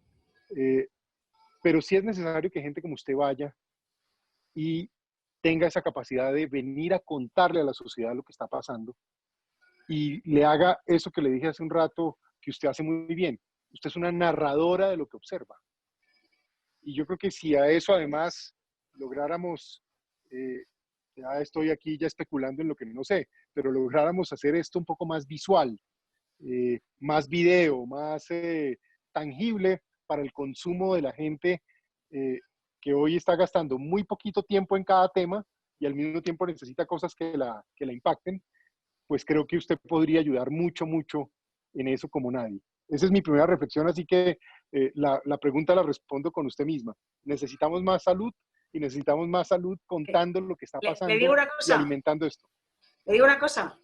pero sí es necesario que gente como usted vaya y tenga esa capacidad de venir a contarle a la sociedad lo que está pasando y le haga eso que le dije hace un rato, que usted hace muy bien. Usted es una narradora de lo que observa. Y yo creo que si a eso además lográramos, ya estoy aquí ya especulando en lo que no sé, pero lográramos hacer esto un poco más visual, más video, más tangible para el consumo de la gente eh, que hoy está gastando muy poquito tiempo en cada tema y al mismo tiempo necesita cosas que la impacten, pues creo que usted podría ayudar mucho, mucho en eso como nadie. Esa es mi primera reflexión, así que la pregunta la respondo con usted misma. Necesitamos más salud y necesitamos más salud contando lo que está Le digo pasando una y cosa, alimentando esto. le digo una cosa.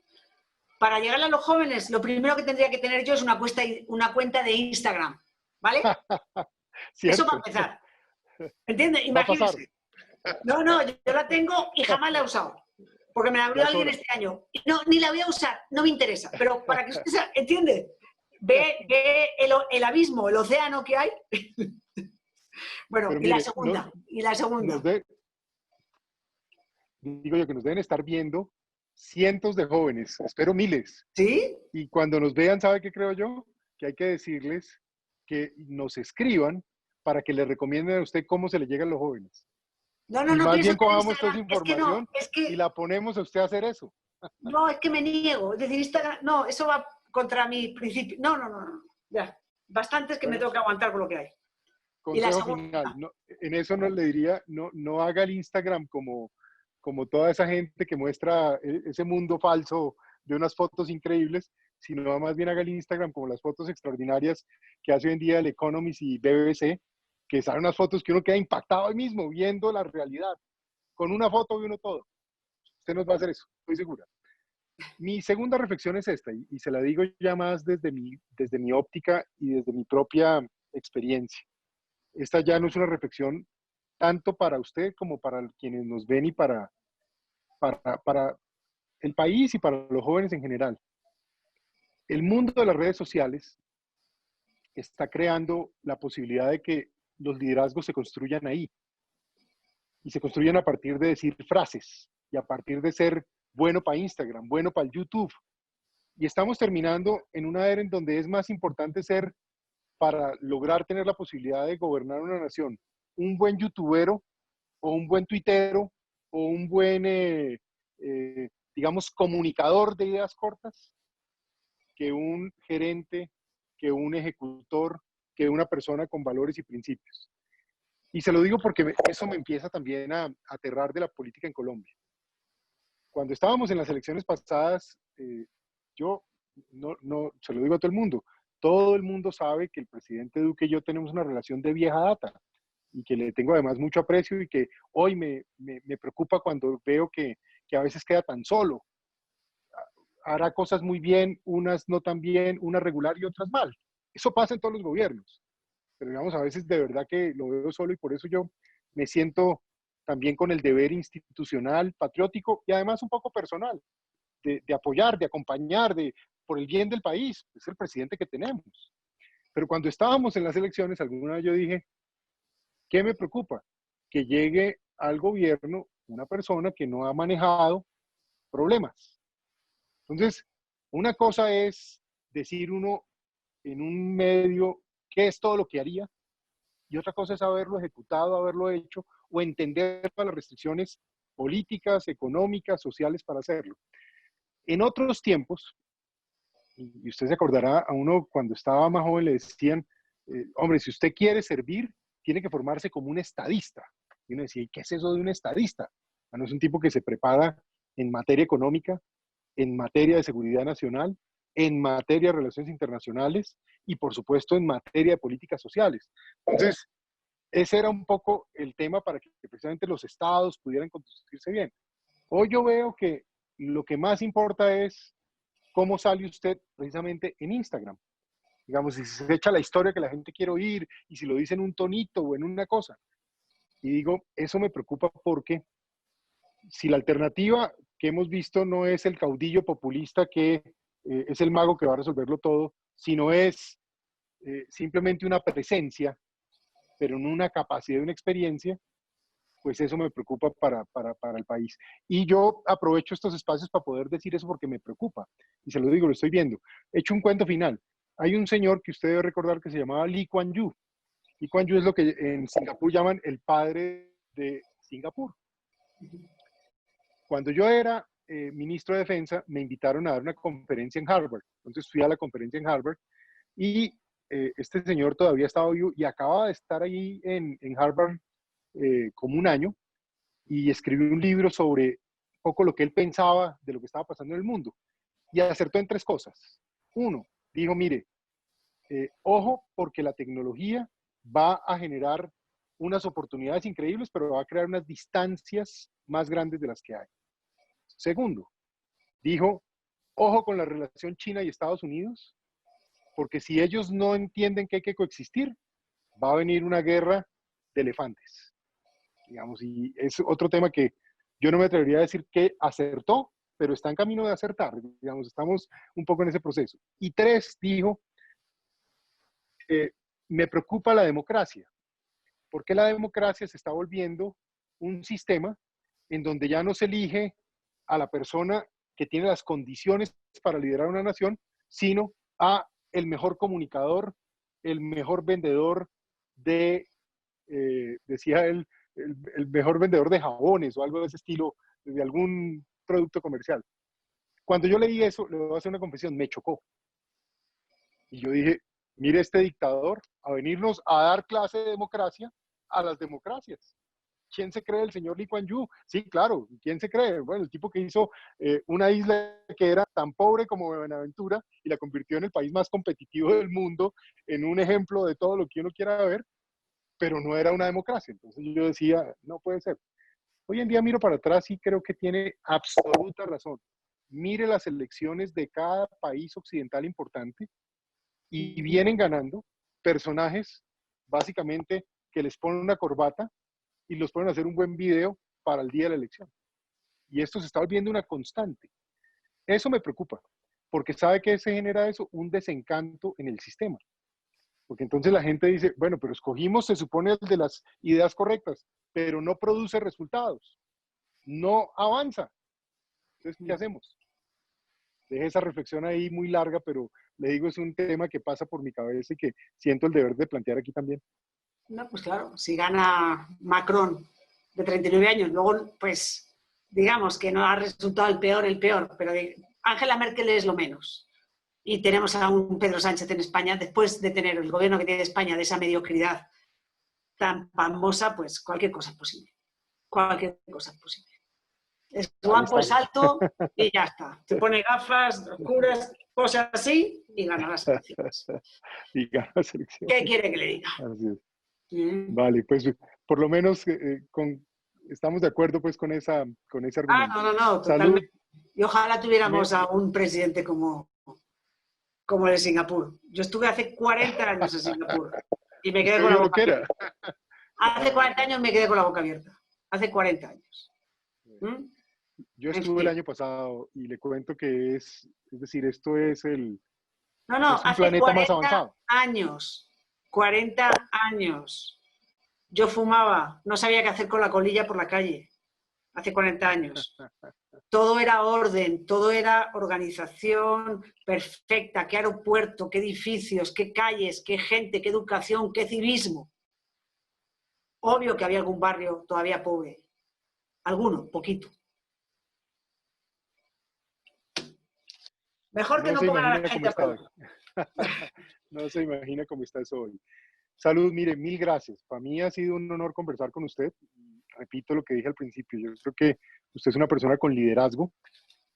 Para llegar a los jóvenes, lo primero que tendría que tener yo es una cuenta de Instagram, ¿vale? Eso para Cierto, empezar. ¿Entiendes? va a pasar, Imagínense. No, no, yo la tengo y jamás la he usado. Porque me la ya abrió es alguien hora. este año. Y no, ni la voy a usar, no me interesa. Pero para que usted entiende, ve el abismo, el océano que hay. Bueno, Pero y la mire, segunda, y la nos segunda. digo yo que nos deben estar viendo cientos de jóvenes, espero miles. ¿Sí? Y cuando nos vean, ¿sabe qué creo yo? Que hay que decirles que nos escriban para que les recomienden a usted cómo se le llegan los jóvenes. No, no, Y no más pienso bien tener cojamos toda esa Instagram. Es que no, información es y que la ponemos a usted a hacer eso. no, es que me niego. Es decir, Instagram, no, eso va contra mi principio. No, no, no, no. Ya. Bastantes que me Bueno, tengo que aguantar por lo que hay. Y la consejo segunda, final. No, en eso no le diría, no, no haga el Instagram como toda esa gente que muestra ese mundo falso de unas fotos increíbles, sino más bien haga el Instagram como las fotos extraordinarias que hace hoy en día el Economist y BBC, que salen unas fotos que uno queda impactado ahí mismo viendo la realidad. Con una foto ve uno todo. Usted nos va a hacer eso, estoy segura. Mi segunda reflexión es esta, y se la digo ya más desde mi óptica y desde mi propia experiencia. Esta ya no es una reflexión tanto para usted como para quienes nos ven y para el país y para los jóvenes en general. El mundo de las redes sociales está creando la posibilidad de que los liderazgos se construyan ahí y se construyan a partir de decir frases y a partir de ser bueno para Instagram, bueno para el YouTube. Y estamos terminando en una era en donde es más importante ser, para lograr tener la posibilidad de gobernar una nación, un buen youtubero o un buen tuitero o un buen, digamos, comunicador de ideas cortas, que un gerente, que un ejecutor, que una persona con valores y principios. Y se lo digo porque eso me empieza también a aterrar de la política en Colombia. Cuando estábamos en las elecciones pasadas, yo se lo digo a todo el mundo sabe que el presidente Duque y yo tenemos una relación de vieja data y que le tengo además mucho aprecio y que hoy me preocupa cuando veo que a veces queda tan solo. Hará cosas muy bien, unas no tan bien, unas regular y otras mal. Eso pasa en todos los gobiernos, pero digamos, a veces de verdad que lo veo solo y por eso yo me siento también con el deber institucional, patriótico y además un poco personal, de apoyar, de acompañar, por el bien del país. Es el presidente que tenemos. Pero cuando estábamos en las elecciones, alguna vez yo dije, ¿qué me preocupa? Que llegue al gobierno una persona que no ha manejado problemas. Entonces, una cosa es decir uno en un medio qué es todo lo que haría y otra cosa es haberlo ejecutado, haberlo hecho o entender las restricciones políticas, económicas, sociales para hacerlo. En otros tiempos, y usted se acordará, a uno cuando estaba más joven le decían, hombre, si usted quiere servir, tiene que formarse como un estadista. Y uno decía, ¿y qué es eso de un estadista? Bueno, es un tipo que se prepara en materia económica, en materia de seguridad nacional, en materia de relaciones internacionales y, por supuesto, en materia de políticas sociales. Entonces, ese era un poco el tema para que precisamente los estados pudieran conducirse bien. Hoy yo veo que lo que más importa es cómo sale usted precisamente en Instagram. Digamos, si se echa la historia que la gente quiere oír y si lo dice en un tonito o en una cosa. Y digo, eso me preocupa porque si la alternativa que hemos visto no es el caudillo populista que es el mago que va a resolverlo todo, sino es simplemente una presencia, pero en una capacidad y una experiencia, pues eso me preocupa para el país. Y yo aprovecho estos espacios para poder decir eso porque me preocupa. Y se lo digo, lo estoy viendo. He hecho un cuento final. Hay un señor que usted debe recordar que se llamaba Lee Kuan Yew. Lee Kuan Yew es lo que en Singapur llaman el padre de Singapur. Cuando yo era ministro de Defensa, me invitaron a dar una conferencia en Harvard. Entonces fui a la conferencia en Harvard y este señor todavía estaba vivo y acababa de estar ahí en Harvard como un año y escribió un libro sobre un poco lo que él pensaba de lo que estaba pasando en el mundo. Y acertó en tres cosas. Uno, dijo, mire, ojo porque la tecnología va a generar unas oportunidades increíbles, pero va a crear unas distancias más grandes de las que hay. Segundo, dijo, ojo con la relación China y Estados Unidos, porque si ellos no entienden que hay que coexistir, va a venir una guerra de elefantes. Digamos, y es otro tema que yo no me atrevería a decir que acertó, pero está en camino de acertar. Digamos, estamos un poco en ese proceso. Y tres, dijo, me preocupa la democracia, porque la democracia se está volviendo un sistema en donde ya no se elige a la persona que tiene las condiciones para liderar una nación, sino a el mejor comunicador, el mejor vendedor de, decía él, el mejor vendedor de jabones o algo de ese estilo, de algún producto comercial. Cuando yo leí eso, le voy a hacer una confesión, me chocó. Y yo dije, mire este dictador a venirnos a dar clase de democracia a las democracias. ¿Quién se cree el señor Lee Kuan Yew? Sí, claro, ¿quién se cree? Bueno, el tipo que hizo una isla que era tan pobre como Buenaventura y la convirtió en el país más competitivo del mundo, en un ejemplo de todo lo que uno quiera ver, pero no era una democracia. Entonces yo decía, no puede ser. Hoy en día miro para atrás y creo que tiene absoluta razón. Mire las elecciones de cada país occidental importante y vienen ganando personajes básicamente que les ponen una corbata y los ponen a hacer un buen video para el día de la elección. Y esto se está volviendo una constante. Eso me preocupa, porque ¿sabe qué se genera eso? Un desencanto en el sistema. Porque entonces la gente dice, bueno, pero escogimos, se supone, el de las ideas correctas, pero no produce resultados, no avanza. Entonces, ¿qué hacemos? Deje esa reflexión ahí muy larga, pero le digo, es un tema que pasa por mi cabeza y que siento el deber de plantear aquí también. No, pues claro, si gana Macron de 39 años, luego, pues, digamos que no ha resultado el peor, pero Angela Merkel es lo menos. Y tenemos a un Pedro Sánchez en España, después de tener el gobierno que tiene España de esa mediocridad tan famosa, pues cualquier cosa es posible. Cualquier cosa es posible. Es guapo, es alto y ya está. Se pone gafas oscuras, cosas así y gana las elecciones. Y gana las elecciones. ¿Qué quiere que le diga? Así es. Vale, pues por lo menos estamos de acuerdo pues con ese argumento. No, totalmente. Y ojalá tuviéramos a un presidente como el de Singapur. Yo estuve hace 40 años en Singapur y me quedé con la boca abierta. Hace 40 años me quedé con la boca abierta. Hace 40 años. Yo estuve el año pasado y le cuento que es decir, esto es el hace planeta más avanzado. 40 años. Yo fumaba, no sabía qué hacer con la colilla por la calle. Hace 40 años. Todo era orden, todo era organización perfecta, qué aeropuerto, qué edificios, qué calles, qué gente, qué educación, qué civismo. Obvio que había algún barrio todavía pobre. Alguno, poquito. Mejor que no pongan a la gente a prueba. No se imagina cómo está eso hoy. Salud, mire, mil gracias. Para mí ha sido un honor conversar con usted. Repito lo que dije al principio, yo creo que usted es una persona con liderazgo.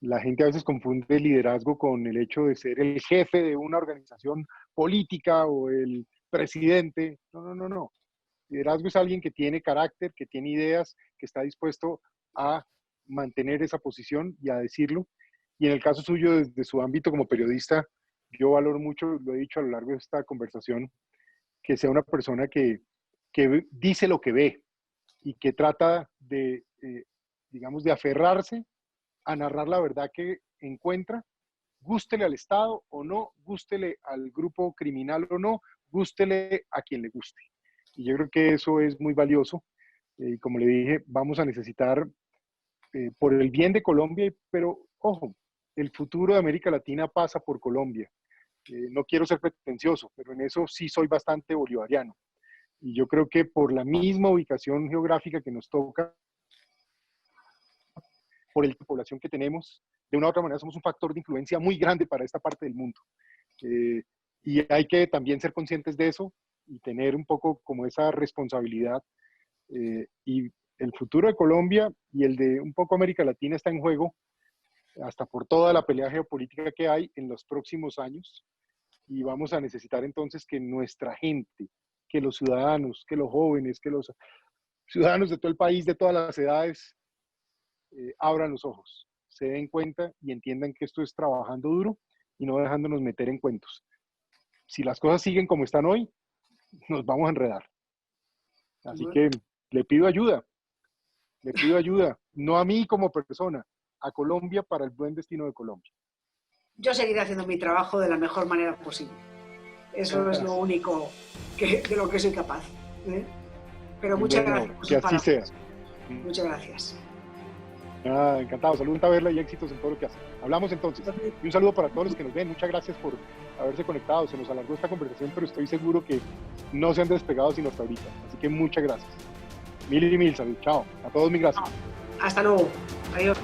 La gente a veces confunde liderazgo con el hecho de ser el jefe de una organización política o el presidente. No. Liderazgo es alguien que tiene carácter, que tiene ideas, que está dispuesto a mantener esa posición y a decirlo. Y en el caso suyo, desde su ámbito como periodista, yo valoro mucho, lo he dicho a lo largo de esta conversación, que sea una persona que dice lo que ve y que trata de, digamos, de aferrarse a narrar la verdad que encuentra, gústele al Estado o no, gústele al grupo criminal o no, gústele a quien le guste. Y yo creo que eso es muy valioso. Y como le dije, vamos a necesitar, por el bien de Colombia, pero ojo, el futuro de América Latina pasa por Colombia. No quiero ser pretencioso, pero en eso sí soy bastante bolivariano. Y yo creo que por la misma ubicación geográfica que nos toca, por la población que tenemos, de una u otra manera somos un factor de influencia muy grande para esta parte del mundo. Eh, y hay que también ser conscientes de eso y tener un poco como esa responsabilidad. Y el futuro de Colombia y el de un poco América Latina está en juego, hasta por toda la pelea geopolítica que hay en los próximos años. Y vamos a necesitar entonces que nuestra gente, que los ciudadanos, que los jóvenes, que los ciudadanos de todo el país, de todas las edades, abran los ojos, se den cuenta y entiendan que esto es trabajando duro y no dejándonos meter en cuentos. Si las cosas siguen como están hoy, nos vamos a enredar. Así que le pido ayuda, no a mí como persona, a Colombia para el buen destino de Colombia. Yo seguiré haciendo mi trabajo de la mejor manera posible. Eso es lo único de lo que soy capaz. Pero muchas gracias. Que así sea. Muchas gracias. Encantado, saludos a verla y éxitos en todo lo que hace. Hablamos entonces. Y un saludo para todos los que nos ven. Muchas gracias por haberse conectado. Se nos alargó esta conversación, pero estoy seguro que no se han despegado sino hasta ahorita. Así que muchas gracias. Mil y mil salud. Chao. A todos, mil gracias. Hasta luego. Adiós.